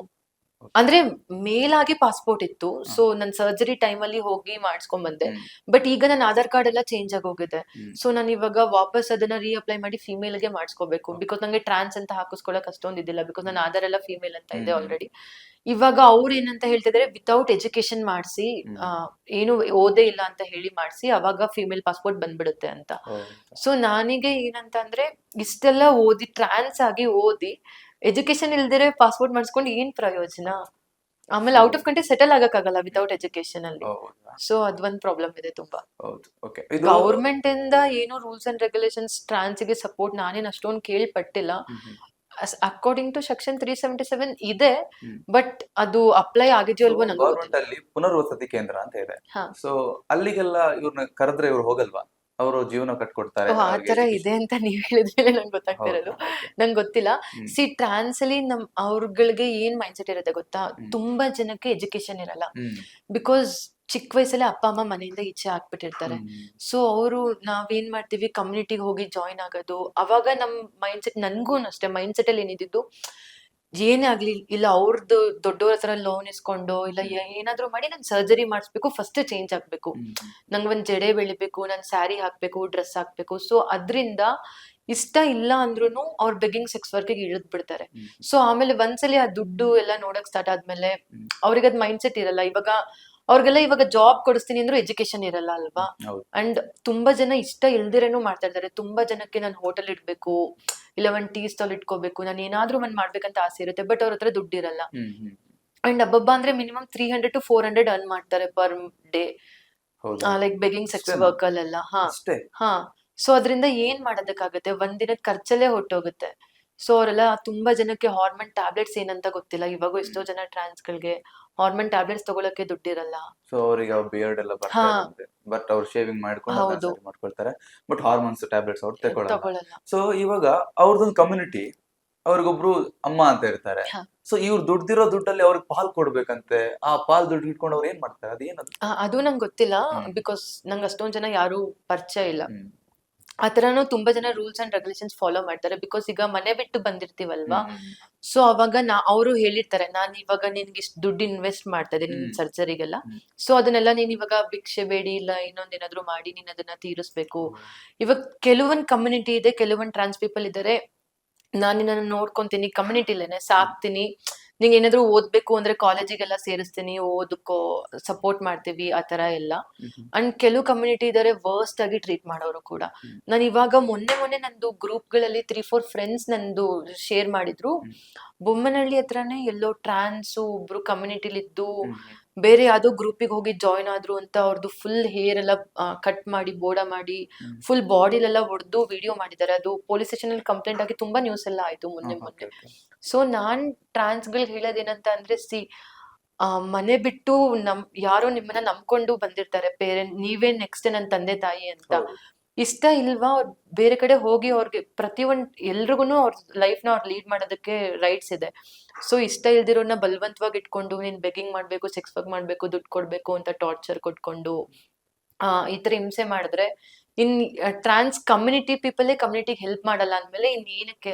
ಅಂದ್ರೆ ಮೇಲಾಗಿ ಪಾಸ್ಪೋರ್ಟ್ ಇತ್ತು. ಸೊ ನನ್ ಸರ್ಜರಿ ಟೈಮ್ ಅಲ್ಲಿ ಹೋಗಿ ಮಾಡಿಸ್ಕೊಂಡ್ ಬಂದೆ. ಬಟ್ ಈಗ ನನ್ನ ಆಧಾರ್ ಕಾರ್ಡ್ ಎಲ್ಲ ಚೇಂಜ್ ಆಗೋಗಿದೆ. ಸೊ ನಾನು ಇವಾಗ ವಾಪಸ್ ಅದನ್ನ ಅಪ್ಲೈ ಮಾಡಿ ಫಿಮೇಲ್ ಗೆ ಮಾಡಿಸ್ಕೋಬೇಕು. ಬಿಕಾಸ್ ನಂಗೆ ಟ್ರಾನ್ಸ್ ಅಂತ ಹಾಕಿಸ್ಕೊಳಕ್ ಅಷ್ಟೊಂದು ಇದಿಲ್ಲ. ಬಿಕಾಸ್ ನನ್ನ ಆಧಾರ್ ಎಲ್ಲ ಫಿಮೇಲ್ ಅಂತ ಇದೆ ಆಲ್ರೆಡಿ. ಇವಾಗ ಅವ್ರು ಏನಂತ ಹೇಳ್ತಿದಾರೆ, ವಿತೌಟ್ ಎಜುಕೇಶನ್ ಮಾಡಿಸಿ, ಏನು ಓದೇ ಇಲ್ಲ ಅಂತ ಹೇಳಿ ಮಾಡಿಸಿ, ಅವಾಗ ಫಿಮೇಲ್ ಪಾಸ್ಪೋರ್ಟ್ ಬಂದ್ಬಿಡುತ್ತೆ ಅಂತ. ಸೊ ನಾನಿಗೆ ಏನಂತ ಅಂದ್ರೆ, ಇಷ್ಟೆಲ್ಲ ಓದಿ ಟ್ರಾನ್ಸ್ ಆಗಿ ಓದಿ ಎಜುಕೇಶನ್ ಇಲ್ದಿರೆ ಪಾಸ್ಪೋರ್ಟ್ ಮಾಡಿಸ್ಕೊಂಡು ಏನ್ ಪ್ರಯೋಜನ? ಆಮೇಲೆ ಔಟ್ ಆಫ್ ಕಂಟ್ರಿ ಸೆಟಲ್ ಆಗಕ್ಕಾಗಲ್ಲ ವಿತೌಟ್ ಎಜುಕೇಶನ್ ಅಲ್ಲಿ. ಸೊ ಅದೊಂದ್ ಪ್ರಾಬ್ಲಮ್ ಇದೆ ತುಂಬಾ. ಗವರ್ಮೆಂಟ್ ಇಂದ ಏನು ರೂಲ್ಸ್ ಅಂಡ್ ರೆಗ್ಯುಲೇಷನ್ಸ್ ಟ್ರಾನ್ಸ್ ಗೆ ಸಪೋರ್ಟ್ ನಾನೇನ್ ಅಷ್ಟೊಂದು ಕೇಳ್ಪಟ್ಟಿಲ್ಲ. ಅಕಾರ್ಡಿಂಗ್ ಟು ಸೆಕ್ಷನ್ 377 ಇದೆ, ಬಟ್ ಅದು ಅಪ್ಲೈ ಆಗಿದೆಯೋ ಅಲ್ವೋ ನಂಗೆ ಗವರ್ಮೆಂಟ್ ಅಲ್ಲಿ ಪುನರ್ವಸತಿ ಕೇಂದ್ರ ಅಂತ ಇದೆ. ಸೊ ಅಲ್ಲಿಗೆಲ್ಲ ಇವ್ರನ್ನ ಕರೆದ್ರೆ ಇವ್ರು ಹೋಗಲ್ವಾ? ಅವರು ಜೀವನ ಕಟ್ಕೊಡ್ತಾರೆ. ಆತರ ಇದೆ ಅಂತ ನೀವ್ ಹೇಳಿದ್ಮೇಲೆ ನಂಗೆ ಗೊತ್ತಾಗ್ತಿರೋದು. ನಂಗೆ ಗೊತ್ತಿಲ್ಲ. ಸಿ ಟ್ರಾನ್ಸ್ ಅಲ್ಲಿ ಅವ್ರಗಳಿಗೆ ಏನ್ ಮೈಂಡ್ ಸೆಟ್ ಇರುತ್ತೆ ಗೊತ್ತಾ? ತುಂಬಾ ಜನಕ್ಕೆ ಎಜುಕೇಶನ್ ಇರಲ್ಲ. ಬಿಕಾಸ್ ಚಿಕ್ಕ ವಯಸ್ಸಲ್ಲೇ ಅಪ್ಪ ಅಮ್ಮ ಮನೆಯಿಂದ ಈಚೆ ಹಾಕ್ಬಿಟ್ಟಿರ್ತಾರೆ. ಸೊ ಅವರು ನಾವೇನ್ ಮಾಡ್ತೀವಿ, ಕಮ್ಯುನಿಟಿಗೆ ಹೋಗಿ ಜಾಯಿನ್ ಆಗೋದು. ಅವಾಗ ನಮ್ ಮೈಂಡ್ ಸೆಟ್, ನನ್ಗೂ ಅಷ್ಟೇ ಮೈಂಡ್ ಸೆಟ್ ಅಲ್ಲಿ ಏನಿದ್ದು, ಏನೇ ಆಗ್ಲಿ, ಇಲ್ಲ ಅವ್ರದ್ದು ದೊಡ್ಡವ್ರ ಹತ್ರ ಲೋನ್ ಇಸ್ಕೊಂಡು, ಇಲ್ಲ ಏನಾದ್ರೂ ಮಾಡಿ ನನ್ ಸರ್ಜರಿ ಮಾಡಿಸ್ಬೇಕು, ಫಸ್ಟ್ ಚೇಂಜ್ ಆಗ್ಬೇಕು, ನಂಗೆ ಒಂದ್ ಜಡೆ ಬೆಳಿಬೇಕು, ನನ್ ಸ್ಯಾರಿ ಹಾಕ್ಬೇಕು, ಡ್ರೆಸ್ ಹಾಕ್ಬೇಕು. ಸೊ ಅದ್ರಿಂದ ಇಷ್ಟ ಇಲ್ಲ ಅಂದ್ರೂ ಅವ್ರ ಬೆಗ್ಗಿಂಗ್ ಸೆಕ್ಸ್ ವರ್ಕ್ ಇಳಿದ್ ಬಿಡ್ತಾರೆ. ಸೊ ಆಮೇಲೆ ಒಂದ್ಸಲಿ ಆ ದುಡ್ಡು ಎಲ್ಲ ನೋಡಕ್ ಸ್ಟಾರ್ಟ್ ಆದ್ಮೇಲೆ ಅವ್ರಿಗೆ ಅದ್ ಮೈಂಡ್ ಸೆಟ್ ಇರಲ್ಲ. ಅವ್ರಿಗೆಲ್ಲ ಇವಾಗ ಜಾಬ್ ಕೊಡಿಸ್ತೀನಿ ಅಂದ್ರೂ ಎಜುಕೇಶನ್ ಇರಲ್ಲ ಅಲ್ವಾ. ಅಂಡ್ ತುಂಬಾ ಜನ ಇಷ್ಟ ಇಲ್ದಿರೇನು ಮಾಡ್ತಾ ಇರ್ತಾರೆ. ತುಂಬಾ ಜನಕ್ಕೆ ನಾನು ಹೋಟೆಲ್ ಇಡ್ಬೇಕು, ಇಲ್ಲ ಒಂದ್ ಟೀ ಸ್ಟಾಲ್ ಇಟ್ಕೋಬೇಕು, ನಾನು ಏನಾದ್ರೂ ಒಂದ್ ಮಾಡ್ಬೇಕಂತ ಆಸೆ ಇರುತ್ತೆ, ಬಟ್ ಅವ್ರ ಹತ್ರ ದುಡ್ಡು ಇರಲ್ಲ. ಅಂಡ್ ಹಬ್ಬಬ್ಬ ಅಂದ್ರೆ ಮಿನಿಮಮ್ 300 to 400 ಅರ್ನ್ ಮಾಡ್ತಾರೆ per day, like begging sex work ಅಲ್ಲೆಲ್ಲ. ಹಾ. ಸೊ ಅದ್ರಿಂದ ಏನ್ ಮಾಡೋದಕ್ಕಾಗತ್ತೆ, ಒಂದಿನದ ಖರ್ಚಲ್ಲೇ ಹೊಟ್ಟೋಗುತ್ತೆ. ಸೊ ಅವರೆಲ್ಲ ತುಂಬಾ ಜನಕ್ಕೆ ಹಾರ್ಮೋನ್ ಟ್ಯಾಬ್ಲೆಟ್ಸ್ ಏನಂತ ಗೊತ್ತಿಲ್ಲ. ಇವಾಗ ಎಷ್ಟೋ ಜನ ಟ್ರಾನ್ಸ್ಗಳಿಗೆ ಹಾರ್ಮೋನ್ ಟ್ಯಾಬ್ಲೆಟ್ಸ್ ತಗೊಳಕ್ಕೆ ದುಡ್ಡಿರಲ್ಲ. ಸೊ ಅವರಿಗೆ ಬಿಯರ್ಡ್ ಎಲ್ಲ ಬರ್ತಾ ಇರುತ್ತೆ, ಬಟ್ ಅವ್ರು ಶೇವಿಂಗ್ ಮಾಡ್ಕೊಂಡು ಮಾಡ್ಕೊಳ್ತಾರೆ, ಬಟ್ ಹಾರ್ಮೋನ್ಸ್ ಟ್ಯಾಬ್ಲೆಟ್ಸ್ ಅವ್ರು ತಗೊಳ್ಳಲ್ಲ. ಸೊ ಇವಾಗ ಅವ್ರದೊಂದು ಕಮ್ಯುನಿಟಿ, ಅವ್ರಿಗೊಬ್ರು ಅಮ್ಮ ಅಂತ ಇರ್ತಾರೆ. ಸೊ ಇವ್ರು ದುಡ್ದಿರೋ ದುಡ್ಡಲ್ಲಿ ಅವ್ರಿಗೆ ಪಾಲ್ ಕೊಡ್ಬೇಕಂತೆ, ಆ ಪಾಲ್ ದುಡ್ಡು ಇಟ್ಕೊಂಡು ಅವ್ರು ಏನ್ ಮಾಡ್ತಾರೆ, ಅದೇನದು? ಅದು ನಂಗೆ ಗೊತ್ತಿಲ್ಲ, ಬಿಕಾಸ್ ನಂಗೆ ಅಷ್ಟೊಂದ್ ಜನ ಯಾರು ಪರಿಚಯ ಇಲ್ಲ. ಆ ತರನು ತುಂಬಾ ಜನ ರೂಲ್ಸ್ ಅಂಡ್ ರೆಗ್ಯುಲೇಷನ್ಸ್ ಫಾಲೋ ಮಾಡ್ತಾರೆ. ಬಿಕಾಸ್ ಈಗ ಮನೆ ಬಿಟ್ಟು ಬಂದಿರ್ತೀವಲ್ವಾ, ಸೊ ಅವಾಗ ಅವರು ಹೇಳಿರ್ತಾರೆ, ನಾನ್ ಇವಾಗ ನಿನ್ಗೆ ಇಷ್ಟು ದುಡ್ಡು ಇನ್ವೆಸ್ಟ್ ಮಾಡ್ತಾ ಇದ್ದೀನಿ ನಿನ್ ಸರ್ಜರಿಗೆಲ್ಲ, ಸೊ ಅದನ್ನೆಲ್ಲ ನೀನ್ ಇವಾಗ ಭಿಕ್ಷೆ ಬೇಡಿ ಇಲ್ಲ ಇನ್ನೊಂದೇನಾದ್ರು ಮಾಡಿ ನೀನ್ ಅದನ್ನ ತೀರಿಸ್ಬೇಕು. ಇವಾಗ ಕೆಲವೊಂದ್ ಕಮ್ಯುನಿಟಿ ಇದೆ, ಕೆಲವೊಂದ್ ಟ್ರಾನ್ಸ್ ಪೀಪಲ್ ಇದಾರೆ, ನಾನ್ ನಿನ್ನ ನೋಡ್ಕೊಂತೀನಿ, ಕಮ್ಯುನಿಟಿಲೇನೆ ಸಾಕ್ತೀನಿ, ನಿಂಗೆ ಏನಾದ್ರು ಓದ್ಬೇಕು ಅಂದ್ರೆ ಕಾಲೇಜಿಗೆಲ್ಲ ಸೇರಿಸ್ತೀನಿ, ಓದಕ್ಕೋ ಸಪೋರ್ಟ್ ಮಾಡ್ತೀವಿ, ಆ ತರ ಎಲ್ಲ. ಅಂಡ್ ಕೆಲವು ಕಮ್ಯುನಿಟಿ ಇದಾರೆ ವರ್ಸ್ಟ್ ಆಗಿ ಟ್ರೀಟ್ ಮಾಡೋರು ಕೂಡ. ನಾನು ಇವಾಗ ಮೊನ್ನೆ ನಂದು ಗ್ರೂಪ್ ಗಳಲ್ಲಿ 3-4 ಫ್ರೆಂಡ್ಸ್ ನಂದು ಶೇರ್ ಮಾಡಿದ್ರು, ಬೊಮ್ಮನಹಳ್ಳಿ ಹತ್ರನೇ ಎಲ್ಲೋ ಟ್ರಾನ್ಸ್ ಒಬ್ರು ಕಮ್ಯುನಿಟಿಲಿ ಇದ್ದು ಬೇರೆ ಯಾವ್ದೋ ಗ್ರೂಪಿಗೆ ಹೋಗಿ ಜಾಯ್ನ್ ಆದ್ರು ಅಂತ, ಅವ್ರದ್ದು ಫುಲ್ ಹೇರ್ ಎಲ್ಲ ಕಟ್ ಮಾಡಿ ಬೋಡ ಮಾಡಿ ಫುಲ್ ಬಾಡಿಲೆಲ್ಲ ಹೊಡೆದು ವಿಡಿಯೋ ಮಾಡಿದ್ದಾರೆ. ಅದು ಪೊಲೀಸ್ ಸ್ಟೇಷನ್ ಅಲ್ಲಿ ಕಂಪ್ಲೇಂಟ್ ಆಗಿ ತುಂಬಾ ನ್ಯೂಸ್ ಎಲ್ಲ ಆಯ್ತು ಮೊನ್ನೆ. ಸೊ ನಾನ್ ಟ್ರಾನ್ಸ್ಗಳಿಗೆ ಹೇಳೋದೇನಂತ ಅಂದ್ರೆ, ಮನೆ ಬಿಟ್ಟು ಯಾರೋ ನಿಮ್ಮನ್ನ ನಂಬ್ಕೊಂಡು ಬಂದಿರ್ತಾರೆ ಪೇರೆಂಟ್, ನೀವೇ ನೆಕ್ಸ್ಟ್ ನನ್ ತಂದೆ ತಾಯಿ ಅಂತ. ಇಷ್ಟ ಇಲ್ವಾ, ಅವ್ರು ಬೇರೆ ಕಡೆ ಹೋಗಿ ಅವ್ರಿಗೆ ಪ್ರತಿಯೊಂದ್ ಎಲ್ರಿಗೂ ಅವ್ರ ಲೈಫ್ ನ ಅವ್ರು ಲೀಡ್ ಮಾಡೋದಕ್ಕೆ ರೈಟ್ಸ್ ಇದೆ. ಸೊ ಇಷ್ಟ ಇಲ್ದಿರೋನ್ನ ಬಲವಂತವಾಗಿ ಇಟ್ಕೊಂಡು ನೀನ್ ಬೆಗ್ಗಿಂಗ್ ಮಾಡ್ಬೇಕು, ಸೆಕ್ಸ್ ವರ್ಕ್ ಮಾಡ್ಬೇಕು, ದುಡ್ಡು ಕೊಡ್ಬೇಕು ಅಂತ ಟಾರ್ಚರ್ ಕೊಟ್ಕೊಂಡು ಈ ತರ ಹಿಂಸೆ ಮಾಡಿದ್ರೆ, ಇನ್ ಟ್ರಾನ್ಸ್ ಕಮ್ಯುನಿಟಿ ಪೀಪಲ್ ಕಮ್ಯುನಿಟಿಗೆ ಹೆಲ್ಪ್ ಮಾಡಲ್ಲ ಅಂದ್ಮೇಲೆ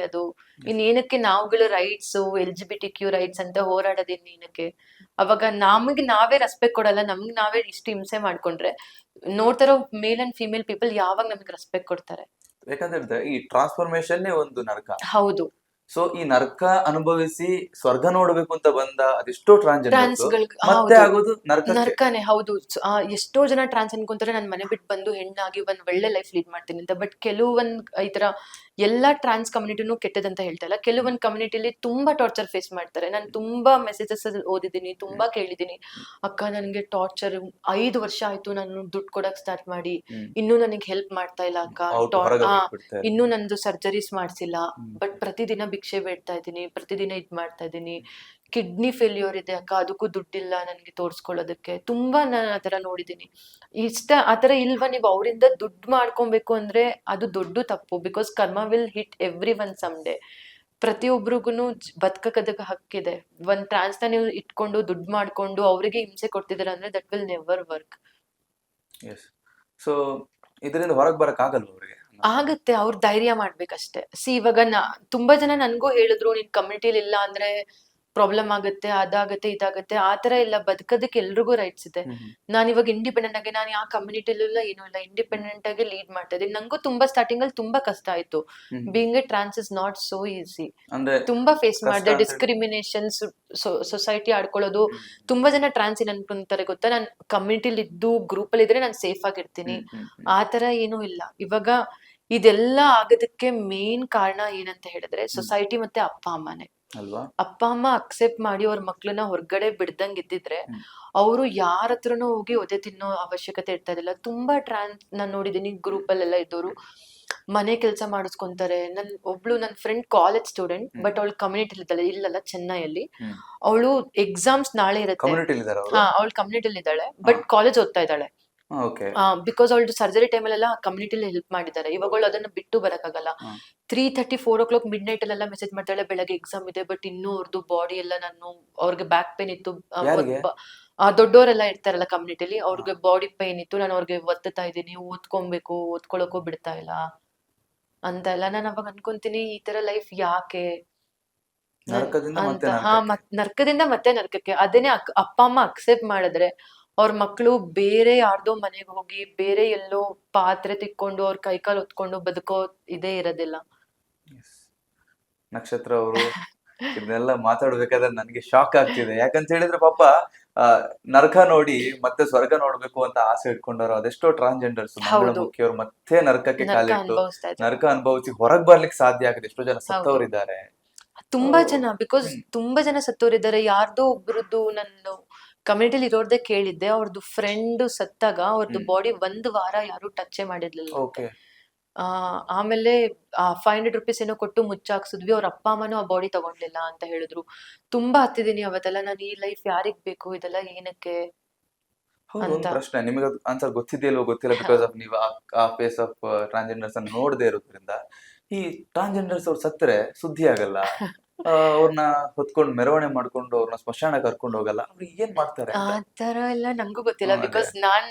ಇನ್ನೇನಕ್ಕೆ ನಾವುಗಳು ರೈಟ್ಸ್ LGBTQ ರೈಟ್ಸ್ ಅಂತ ಹೋರಾಡೋದು ಇನ್ನೇನಕ್ಕೆ? ಅವಾಗ ನಮಗೆ ನಾವೇ ರೆಸ್ಪೆಕ್ಟ್ ಕೊಡಲ್ಲ, ನಮ್ಗೆ ನಾವೇ ಇಷ್ಟು ಹಿಂಸೆ ಮಾಡ್ಕೊಂಡ್ರೆ ನೋಡ್ತಾರೋ ಮೇಲ್ ಅಂಡ್ ಫಿಮೇಲ್ ಪೀಪಲ್ ಯಾವಾಗ ನಮಗೆ ರೆಸ್ಪೆಕ್ಟ್ ಕೊಡ್ತಾರೆ? ಯಾಕಂದ್ರೆ ಈ ಟ್ರಾನ್ಸ್ಫಾರ್ಮೇಶನ್ ಒಂದು ನರಕ. ಹೌದು. ಸೊ ಈ ನರಕ ಅನುಭವಿಸಿ ಸ್ವರ್ಗ ನೋಡ್ಬೇಕು ಅಂತ ಬಂದ ಅದೆಷ್ಟೋ ಮತ್ತೆ ಆಗೋದು ನರಕನೇ. ಹೌದು. ಎಷ್ಟೋ ಜನ ಟ್ರಾನ್ಸ್ ಅನ್ಕೊಂತಾರೆ ನಾನ್ ಮನೆ ಬಿಟ್ಟು ಬಂದು ಹೆಣ್ಣಾಗಿ ಒಂದ್ ಒಳ್ಳೆ ಲೈಫ್ ಲೀಡ್ ಮಾಡ್ತೀನಿ ಅಂತ. ಬಟ್ ಕೆಲವೊಂದ್ ಈ ತರ ಎಲ್ಲಾ ಟ್ರಾನ್ಸ್ ಕಮ್ಯುನಿಟಿನೂ ಕೆಟ್ಟದಂತ ಹೇಳ್ತಾ ಇಲ್ಲ. ಕೆಲವೊಂದ್ ಕಮ್ಯುನಿಟಿಲಿ ತುಂಬಾ ಟಾರ್ಚರ್ ಫೇಸ್ ಮಾಡ್ತಾರೆ. ನಾನು ತುಂಬಾ ಮೆಸೇಜಸ್ ಓದಿದ್ದೀನಿ, ತುಂಬಾ ಕೇಳಿದೀನಿ, ಅಕ್ಕ ನನ್ಗೆ ಟಾರ್ಚರ್ 5 ವರ್ಷ ಆಯ್ತು, ನಾನು ದುಡ್ಡು ಕೊಡಕ್ ಸ್ಟಾರ್ಟ್ ಮಾಡಿ, ಇನ್ನೂ ನನಗೆ ಹೆಲ್ಪ್ ಮಾಡ್ತಾ ಇಲ್ಲ ಅಕ್ಕ, ಇನ್ನೂ ನಂದು ಸರ್ಜರೀಸ್ ಮಾಡ್ಸಿಲ್ಲ, ಬಟ್ ಪ್ರತಿದಿನ ಭಿಕ್ಷೆ ಬೇಡ್ತಾ ಇದ್ದೀನಿ, ಪ್ರತಿದಿನ ಇದ್ ಮಾಡ್ತಾ ಇದ್ದೀನಿ, ಕಿಡ್ನಿ ಫೇಲ್ಯೂರ್ ಇದೆ ಅಕ್ಕ, ಅದಕ್ಕೂ ದುಡ್ಡಿಲ್ಲ ನನ್ಗೆ ತೋರ್ಸ್ಕೊಳ್ಳೋದಕ್ಕೆ. ತುಂಬಾ ನಾನು ಆತರ ನೋಡಿದೀನಿ. ಆತರ ಇಲ್ವಾ? ನೀವು ಅವರಿಂದ ದುಡ್ಡು ಮಾಡ್ಕೊಬೇಕು ಅಂದ್ರೆ ಅದು ದೊಡ್ಡ ತಪ್ಪು. Because karma will hit everyone someday. ಪ್ರತಿಯೊಬ್ರಿಗೂ ಬದುಕಕ್ಕೆ ಹಕ್ಕಿದೆ. ಒಂದ್ ಟ್ರಾನ್ಸ್ ನ ನೀವು ಇಟ್ಕೊಂಡು ದುಡ್ಡು ಮಾಡ್ಕೊಂಡು ಅವರಿಗೆ ಹಿಂಸೆ ಕೊಡ್ತಿದ್ದೀರ ಅಂದ್ರೆ that will never work. So ಇದರಿಂದ ಹೊರಗೆ ಬರಕ್ ಆಗಲ್ಲ ಅವ್ರಿಗೆ. ಆಗತ್ತೆ, ಅವ್ರ ಧೈರ್ಯ ಮಾಡ್ಬೇಕಷ್ಟೇ. ಇವಾಗ ತುಂಬಾ ಜನ ನನ್ಗೂ ಹೇಳಿದ್ರು, ನಿನ್ ಕಮ್ಯುನಿಟಿಲಿ ಇಲ್ಲ ಅಂದ್ರೆ ಪ್ರಾಬ್ಲಮ್ ಆಗುತ್ತೆ, ಅದಾಗತ್ತೆ, ಇದಾಗತ್ತೆ. ಆತರ ಇಲ್ಲ, ಬದುಕೋದಕ್ಕೆ ಎಲ್ರಿಗೂ ರೈಟ್ಸ್ ಇದೆ. ನಾನ್ ಇವಾಗ ಇಂಡಿಪೆಂಡೆಂಟ್ ಆಗಿ, ನಾನು ಯಾವ ಕಮ್ಯುನಿಟಿಲೂ ಇಲ್ಲ, ಏನೂ ಇಲ್ಲ, ಇಂಡಿಪೆಂಡೆಂಟ್ ಆಗಿ ಲೀಡ್ ಮಾಡ್ತಾ ಇದ್ದೀನಿ. ನಂಗೂ ತುಂಬಾ ಸ್ಟಾರ್ಟಿಂಗ್ ಅಲ್ಲಿ ತುಂಬಾ ಕಷ್ಟ ಆಯ್ತು. Being a trans is not so easy. ತುಂಬಾ ಫೇಸ್ ಮಾಡಿದೆ, ಡಿಸ್ಕ್ರಿಮಿನೇಷನ್, ಸೊಸೈಟಿ ಆಡ್ಕೊಳ್ಳೋದು. ತುಂಬಾ ಜನ ಟ್ರಾನ್ಸ್ ಏನ್ ಅನ್ಕೊಂತಾರೆ ಗೊತ್ತಾ, ನಾನ್ ಕಮ್ಯುನಿಟಿಲಿ ಇದ್ದು ಗ್ರೂಪ್ ಅಲ್ಲಿ ಇದ್ರೆ ನಾನು ಸೇಫ್ ಆಗಿರ್ತೀನಿ. ಆತರ ಏನೂ ಇಲ್ಲ. ಇವಾಗ ಇದೆಲ್ಲ ಆಗೋದಕ್ಕೆ ಮೇನ್ ಕಾರಣ ಏನಂತ ಹೇಳಿದ್ರೆ ಸೊಸೈಟಿ ಮತ್ತೆ ಅಪ್ಪ ಅಮ್ಮನೇ ಅಲ್ವಾ. ಅಪ್ಪ ಅಮ್ಮ ಅಕ್ಸೆಪ್ಟ್ ಮಾಡಿ ಅವ್ರ ಮಕ್ಳನ್ನ ಹೊರಗಡೆ ಬಿಡ್ದಂಗ್ ಇದ್ದಿದ್ರೆ ಅವರು ಯಾರ ಹತ್ರನೂ ಹೋಗಿ ಒದೆ ತಿನ್ನೋ ಅವಶ್ಯಕತೆ ಇರ್ತಾ ಇರಲಿಲ್ಲ. ತುಂಬಾ ಟ್ರಾನ್ಸ್ ನಾನ್ ನೋಡಿದೀನಿ, ಗ್ರೂಪ್ ಅಲ್ಲೆಲ್ಲ ಇದ್ದವರು ಮನೆ ಕೆಲಸ ಮಾಡಿಸ್ಕೊಂತಾರೆ. ನನ್ ಫ್ರೆಂಡ್ ಕಾಲೇಜ್ ಸ್ಟೂಡೆಂಟ್, ಬಟ್ ಅವಳು ಕಮ್ಯುನಿಟಿ ಇದ್ದಾಳೆ, ಇಲ್ಲಲ್ಲ ಚೆನ್ನೈಯಲ್ಲಿ. ಅವಳು ಎಕ್ಸಾಮ್ಸ್ ನಾಳೆ ಇರುತ್ತೆ, ಅವಳು ಕಮ್ಯುನಿಟಿಲಿ ಇದ್ದಾಳೆ, ಬಟ್ ಕಾಲೇಜ್ ಓದ್ತಾ ಇದ್ದಾಳೆ. ಬಿಕಾಸ್ ಅವಳು ಸರ್ಜರಿ ಟೈಮ್ ಅಲ್ಲೆಲ್ಲ ಕಮ್ಯುನಿಟಿಲಿ ಹೆಲ್ಪ್ ಮಾಡಿದ್ದಾರೆ. ಇವಾಗ ಅವಳು ಅದನ್ನ ಬಿಟ್ಟು ಬರಕ್ಕಾಗಲ್ಲ. 3:30, 4 o'clock ಮಿಡ್ ನೈಟ್ ಅಲ್ಲೆಲ್ಲ ಮೆಸೇಜ್ ಮಾಡ್ತಾಳೆ, ಬೆಳಗ್ಗೆ ಎಕ್ಸಾಮ್ ಇದೆ, ಬಟ್ ಇನ್ನೂ ಅವ್ರದ್ದು ಬಾಡಿ ಎಲ್ಲ, ಅವ್ರಿಗೆ ಬ್ಯಾಕ್ ಪೇನ್ ಇತ್ತು, ದೊಡ್ಡವರೆಲ್ಲ ಇರ್ತಾರಲ್ಲ ಕಮ್ಯುನಿಟಿಲಿ, ಅವ್ರಿಗೆ ಬಾಡಿ ಪೇನ್ ಇತ್ತು, ನಾನು ಅವ್ರಿಗೆ ಒತ್ತಾ ಇದ್ದೀನಿ, ಓದ್ಕೊಳಕ್ಕೂ ಬಿಡ್ತಾ ಇಲ್ಲ ಅಂತ ಎಲ್ಲ. ನಾನು ಅವಾಗ ಅನ್ಕೊಂತೀನಿ, ಈ ತರ ಲೈಫ್ ಯಾಕೆ? ನರಕದಿಂದ ಮತ್ತೆ ಅಂತ ನರಕಕ್ಕೆ. ನರ್ಕದಿಂದ ಮತ್ತೆ ನರ್ಕಕ್ಕೆ. ಅದನ್ನೇ ಅಪ್ಪ ಅಮ್ಮ ಅಕ್ಸೆಪ್ಟ್ ಮಾಡಿದ್ರೆ ಅವ್ರ ಮಕ್ಳು ಬೇರೆ ಯಾರ್ದೋ ಮನೆಗೆ ಹೋಗಿ ಬೇರೆ ಎಲ್ಲೋ ಪಾತ್ರೆ ತಿಕ್ಕೊಂಡು ಅವ್ರ ಕೈಕಾಲು ಹೊತ್ಕೊಂಡು ಬದುಕೋ ಇದೇ ಇರೋದಿಲ್ಲ. Yes. ನಕ್ಷತ್ರ ಅವರು ಇದನ್ನೆಲ್ಲ ಮಾತಾಡ್ಬೇಕಾದ್ರೆ ನನಗೆ ಶಾಕ್ ಆಗ್ತಿದೆ. ಯಾಕಂತ ಹೇಳಿದ್ರೆ ಪಾಪ ಆ, ನರಕ ನೋಡಿ ಮತ್ತೆ ಸ್ವರ್ಗ ನೋಡ್ಬೇಕು ಅಂತ ಆಸೆ ಇಟ್ಕೊಂಡವ್ರು ಅದೆಷ್ಟೋ ಟ್ರಾನ್ಸ್ಜೆಂಡರ್ಸ್ ಹೌದು. ಮಂಗಳಮುಖಿಯವ್ರು ಮತ್ತೆ ನರಕಕ್ಕೆ ನರ್ಕ ಕಾಲಿಟ್ಟು ಅನುಭವಿಸ್ತಾ ಇದ್ದಾರೆ. ನರಕ ಅನುಭವಿಸಿ ಹೊರಗ್ ಬರ್ಲಿಕ್ಕೆ ಸಾಧ್ಯ ಆಗಿದೆ. ಎಷ್ಟೋ ಜನ ಹೌದು. ಸತ್ತವರಿದ್ದಾರೆ. ತುಂಬಾ ಜನ, ಬಿಕಾಸ್ ಹ್ಮ್. ತುಂಬಾ ಜನ ಸತ್ತೋರಿದ್ದಾರೆ. ಯಾರ್ದೋ ಒಬ್ರದ್ದು ನಾನು ಕಮ್ಯುನಿಟಿಲಿ ಇರೋರ್ದೇ ಕೇಳಿದ್ದೆ, ಅವ್ರದ್ದು ಫ್ರೆಂಡ್ ಸತ್ತಾಗ ಅವ್ರದ್ದು ಹ್ಮ್. ಬಾಡಿ 1 ವಾರ ಯಾರು ಟಚ್ ಮಾಡಿರ್ಲಿಲ್ಲ. ಓಕೆ. ಆಮೇಲೆ 500 ರುಪೀಸ್ ಏನೋ ಕೊಟ್ಟು ಮುಚ್ಚಾಕ್ಸಿದ್ವಿ. ಅವ್ರ ಅಪ್ಪ ಅಮ್ಮನೂ ಆ ಬಾಡಿ ತಗೊಂಡಿಲ್ಲ ಅಂತ ಹೇಳಿದ್ರು. ತುಂಬಾ ಹತ್ತಿದೀನಿ ಅವತ್ತೆಲ್ಲ, ನಾನು ಈ ಲೈಫ್ ಯಾರಿಗ್ ಬೇಕು, ಇದೆಲ್ಲ ಏನಕ್ಕೆ ಹೌದು, ಒಂದು ಅಂತ. ಪ್ರಶ್ನೆ ನಿಮಗೆ ಆನ್ಸರ್ ಗೊತ್ತಿದೆಯಲ್ವೋ ಗೊತ್ತಿಲ್ಲ, ಬಿಕಾಸ್ ಆಫ್ ನೀವು ಆ ಫೇಸ್ ಆಫ್ ಟ್ರಾನ್ಸ್ಜೆಂಡರ್ಸ್ ಅನ್ನು ನೋಡದೇ ಇರೋದ್ರಿಂದ. ಈ ಟ್ರಾನ್ಸ್ಜೆಂಡರ್ಸ್ ಅವ್ರು ಸತ್ತರೆ ಸುದ್ದಿ ಆಗಲ್ಲ, ಅವ್ರನ್ನ ಹೊತ್ಕೊಂಡು ಮೆರವಣಿಗೆ ಮಾಡ್ಕೊಂಡು ಅವ್ರನ್ನ ಸ್ಮಶಾನ ಕರ್ಕೊಂಡು ಹೋಗಲ್ಲ, ಅವ್ರಿಗೆ ಏನ್ ಮಾಡ್ತಾರೆ ಆ ಅಂತ. ತರ ಎಲ್ಲ ನಂಗೂ ಗೊತ್ತಿಲ್ಲ, ಅದೇ. ಬಿಕಾಸ್ ನಾನ್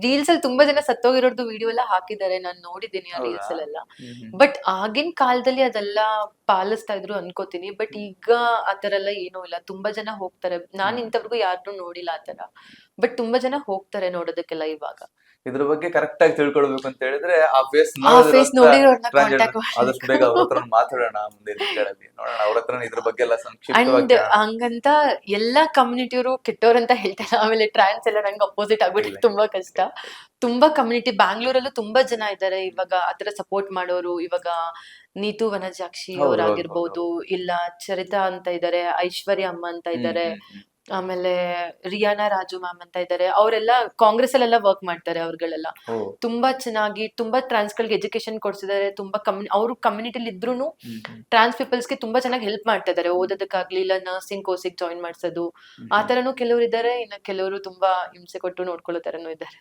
ರೀಲ್ಸ್ ಅಲ್ಲಿ ತುಂಬಾ ಜನ ಸತ್ತೋಗಿರೋದು ವಿಡಿಯೋ ಎಲ್ಲ ಹಾಕಿದ್ದಾರೆ, ನಾನ್ ನೋಡಿದ್ದೀನಿ ಆ ಹೌದಾ? ರೀಲ್ಸ್ ಅಲ್ಲೆಲ್ಲ. ಹ್ಮ್. ಬಟ್ ಆಗಿನ ಕಾಲದಲ್ಲಿ ಅದೆಲ್ಲ ಪಾಲಿಸ್ತಾ ಇದ್ರು ಅನ್ಕೋತೀನಿ. ಬಟ್ ಈಗ ಆತರ ಎಲ್ಲ ಏನೂ ಇಲ್ಲ. ತುಂಬಾ ಜನ ಹೋಗ್ತಾರೆ. ನಾನ್ ಇಂಥವ್ರಿಗೂ ಯಾರನ್ನೂ ನೋಡಿಲ್ಲ ಆತರ. ಬಟ್ ತುಂಬಾ ಜನ ಹೋಗ್ತಾರೆ ನೋಡೋದಕ್ಕೆಲ್ಲ ಇವಾಗ. ಇದ್ರ ಬಗ್ಗೆ ಕರೆಕ್ಟ್ ಆಗಿ ತಿಳ್ಕೊಳ್ಬೇಕು ಅಂತ ಹೇಳಿದ್ರೆ ಆ ಫೇಸ್ ಆ ಫೇಸ್ ನೋಡಿರೋರ್ನ ಟ್ರಾನ್ಸ್ಜೆಂಡರ್ ಕಾಂಟ್ಯಾಕ್ಟ್ ಆದಷ್ಟು ಬೇಗ ಅವ್ರ ಹತ್ರ ಮಾತಾಡೋಣ ಮುಂದಿನ ದಿನಗಳಲ್ಲಿ. ನೋಡೋಣ ಅವ್ರ ಹತ್ರ ಇದ್ರ ಬಗ್ಗೆ ಎಲ್ಲ ಅಂಡ್ ಸಂಕ್ಷಿಪ್ತವಾಗಿ ಹಂಗಂತ ಎಲ್ಲಾ ಕಮ್ಯುನಿಟಿಯವರು ಕೆಟ್ಟವ್ರಂತ ಹೇಳ್ತಾರೆ. ಆಮೇಲೆ ಟ್ರಾನ್ಸ್ ಎಲ್ಲ ನಂಗೆ ಅಪೋಸಿಟ್ ಆಗ್ಬಿಟ್ಟು ಇಲ್ಲ. ತುಂಬಾ ಕಷ್ಟ. ತುಂಬಾ ಕಮ್ಯುನಿಟಿ ಬ್ಯಾಂಗ್ಳೂರಲ್ಲೂ ತುಂಬಾ ಜನ ಇದ್ದಾರೆ ಇವಾಗ ಆತರ ಸಪೋರ್ಟ್ ಮಾಡೋರು. ಇವಾಗ ನೀತು ವನಜಾಕ್ಷಿ ಹೌದು, ಹೌದು, ಅವ್ರಾಗಿರ್ಬೋದು, ಇಲ್ಲ ಚರಿತಾ ಅಂತ ಇದ್ದಾರೆ, ಐಶ್ವರ್ಯ ಅಮ್ಮ ಅಂತ ಇದ್ದಾರೆ, ಆಮೇಲೆ ರಿಯಾನಾ ರಾಜು ಮ್ಯಾಮ್ ಅಂತ ಇದ್ದಾರೆ. ಅವರೆಲ್ಲ ಕಾಂಗ್ರೆಸ್ ಅಲ್ಲೆಲ್ಲ ವರ್ಕ್ ಮಾಡ್ತಾರೆ. ಅವ್ರುಗಳೆಲ್ಲ ಓ. ತುಂಬಾ ಚೆನ್ನಾಗಿ ತುಂಬಾ ಟ್ರಾನ್ಸ್ಗಳಿಗೆ ಎಜುಕೇಶನ್ ಕೊಡ್ಸಿದ್ದಾರೆ. ತುಂಬಾ ಅವರು ಕಮ್ಯುನಿಟಿಲಿ ಇದ್ರೂನು ಹ್ಮ್. ಟ್ರಾನ್ಸ್ ಪೀಪಲ್ಸ್ಗೆ ತುಂಬಾ ಚೆನ್ನಾಗಿ ಹೆಲ್ಪ್ ಮಾಡ್ತಾ ಇದ್ದಾರೆ. ಓದೋದಕ್ಕಾಗ್ಲಿ ಇಲ್ಲ ನರ್ಸಿಂಗ್ ಕೋರ್ಸಿಗೆ ಜಾಯಿನ್ ಮಾಡ್ಸೋದು, ಆ ತರನು ಕೆಲವರು ಇದ್ದಾರೆ. ಇನ್ನು ಕೆಲವರು ತುಂಬಾ ಹಿಂಸೆ ಕೊಟ್ಟು ನೋಡ್ಕೊಳ್ಳೋ ತರನು ಇದ್ದಾರೆ.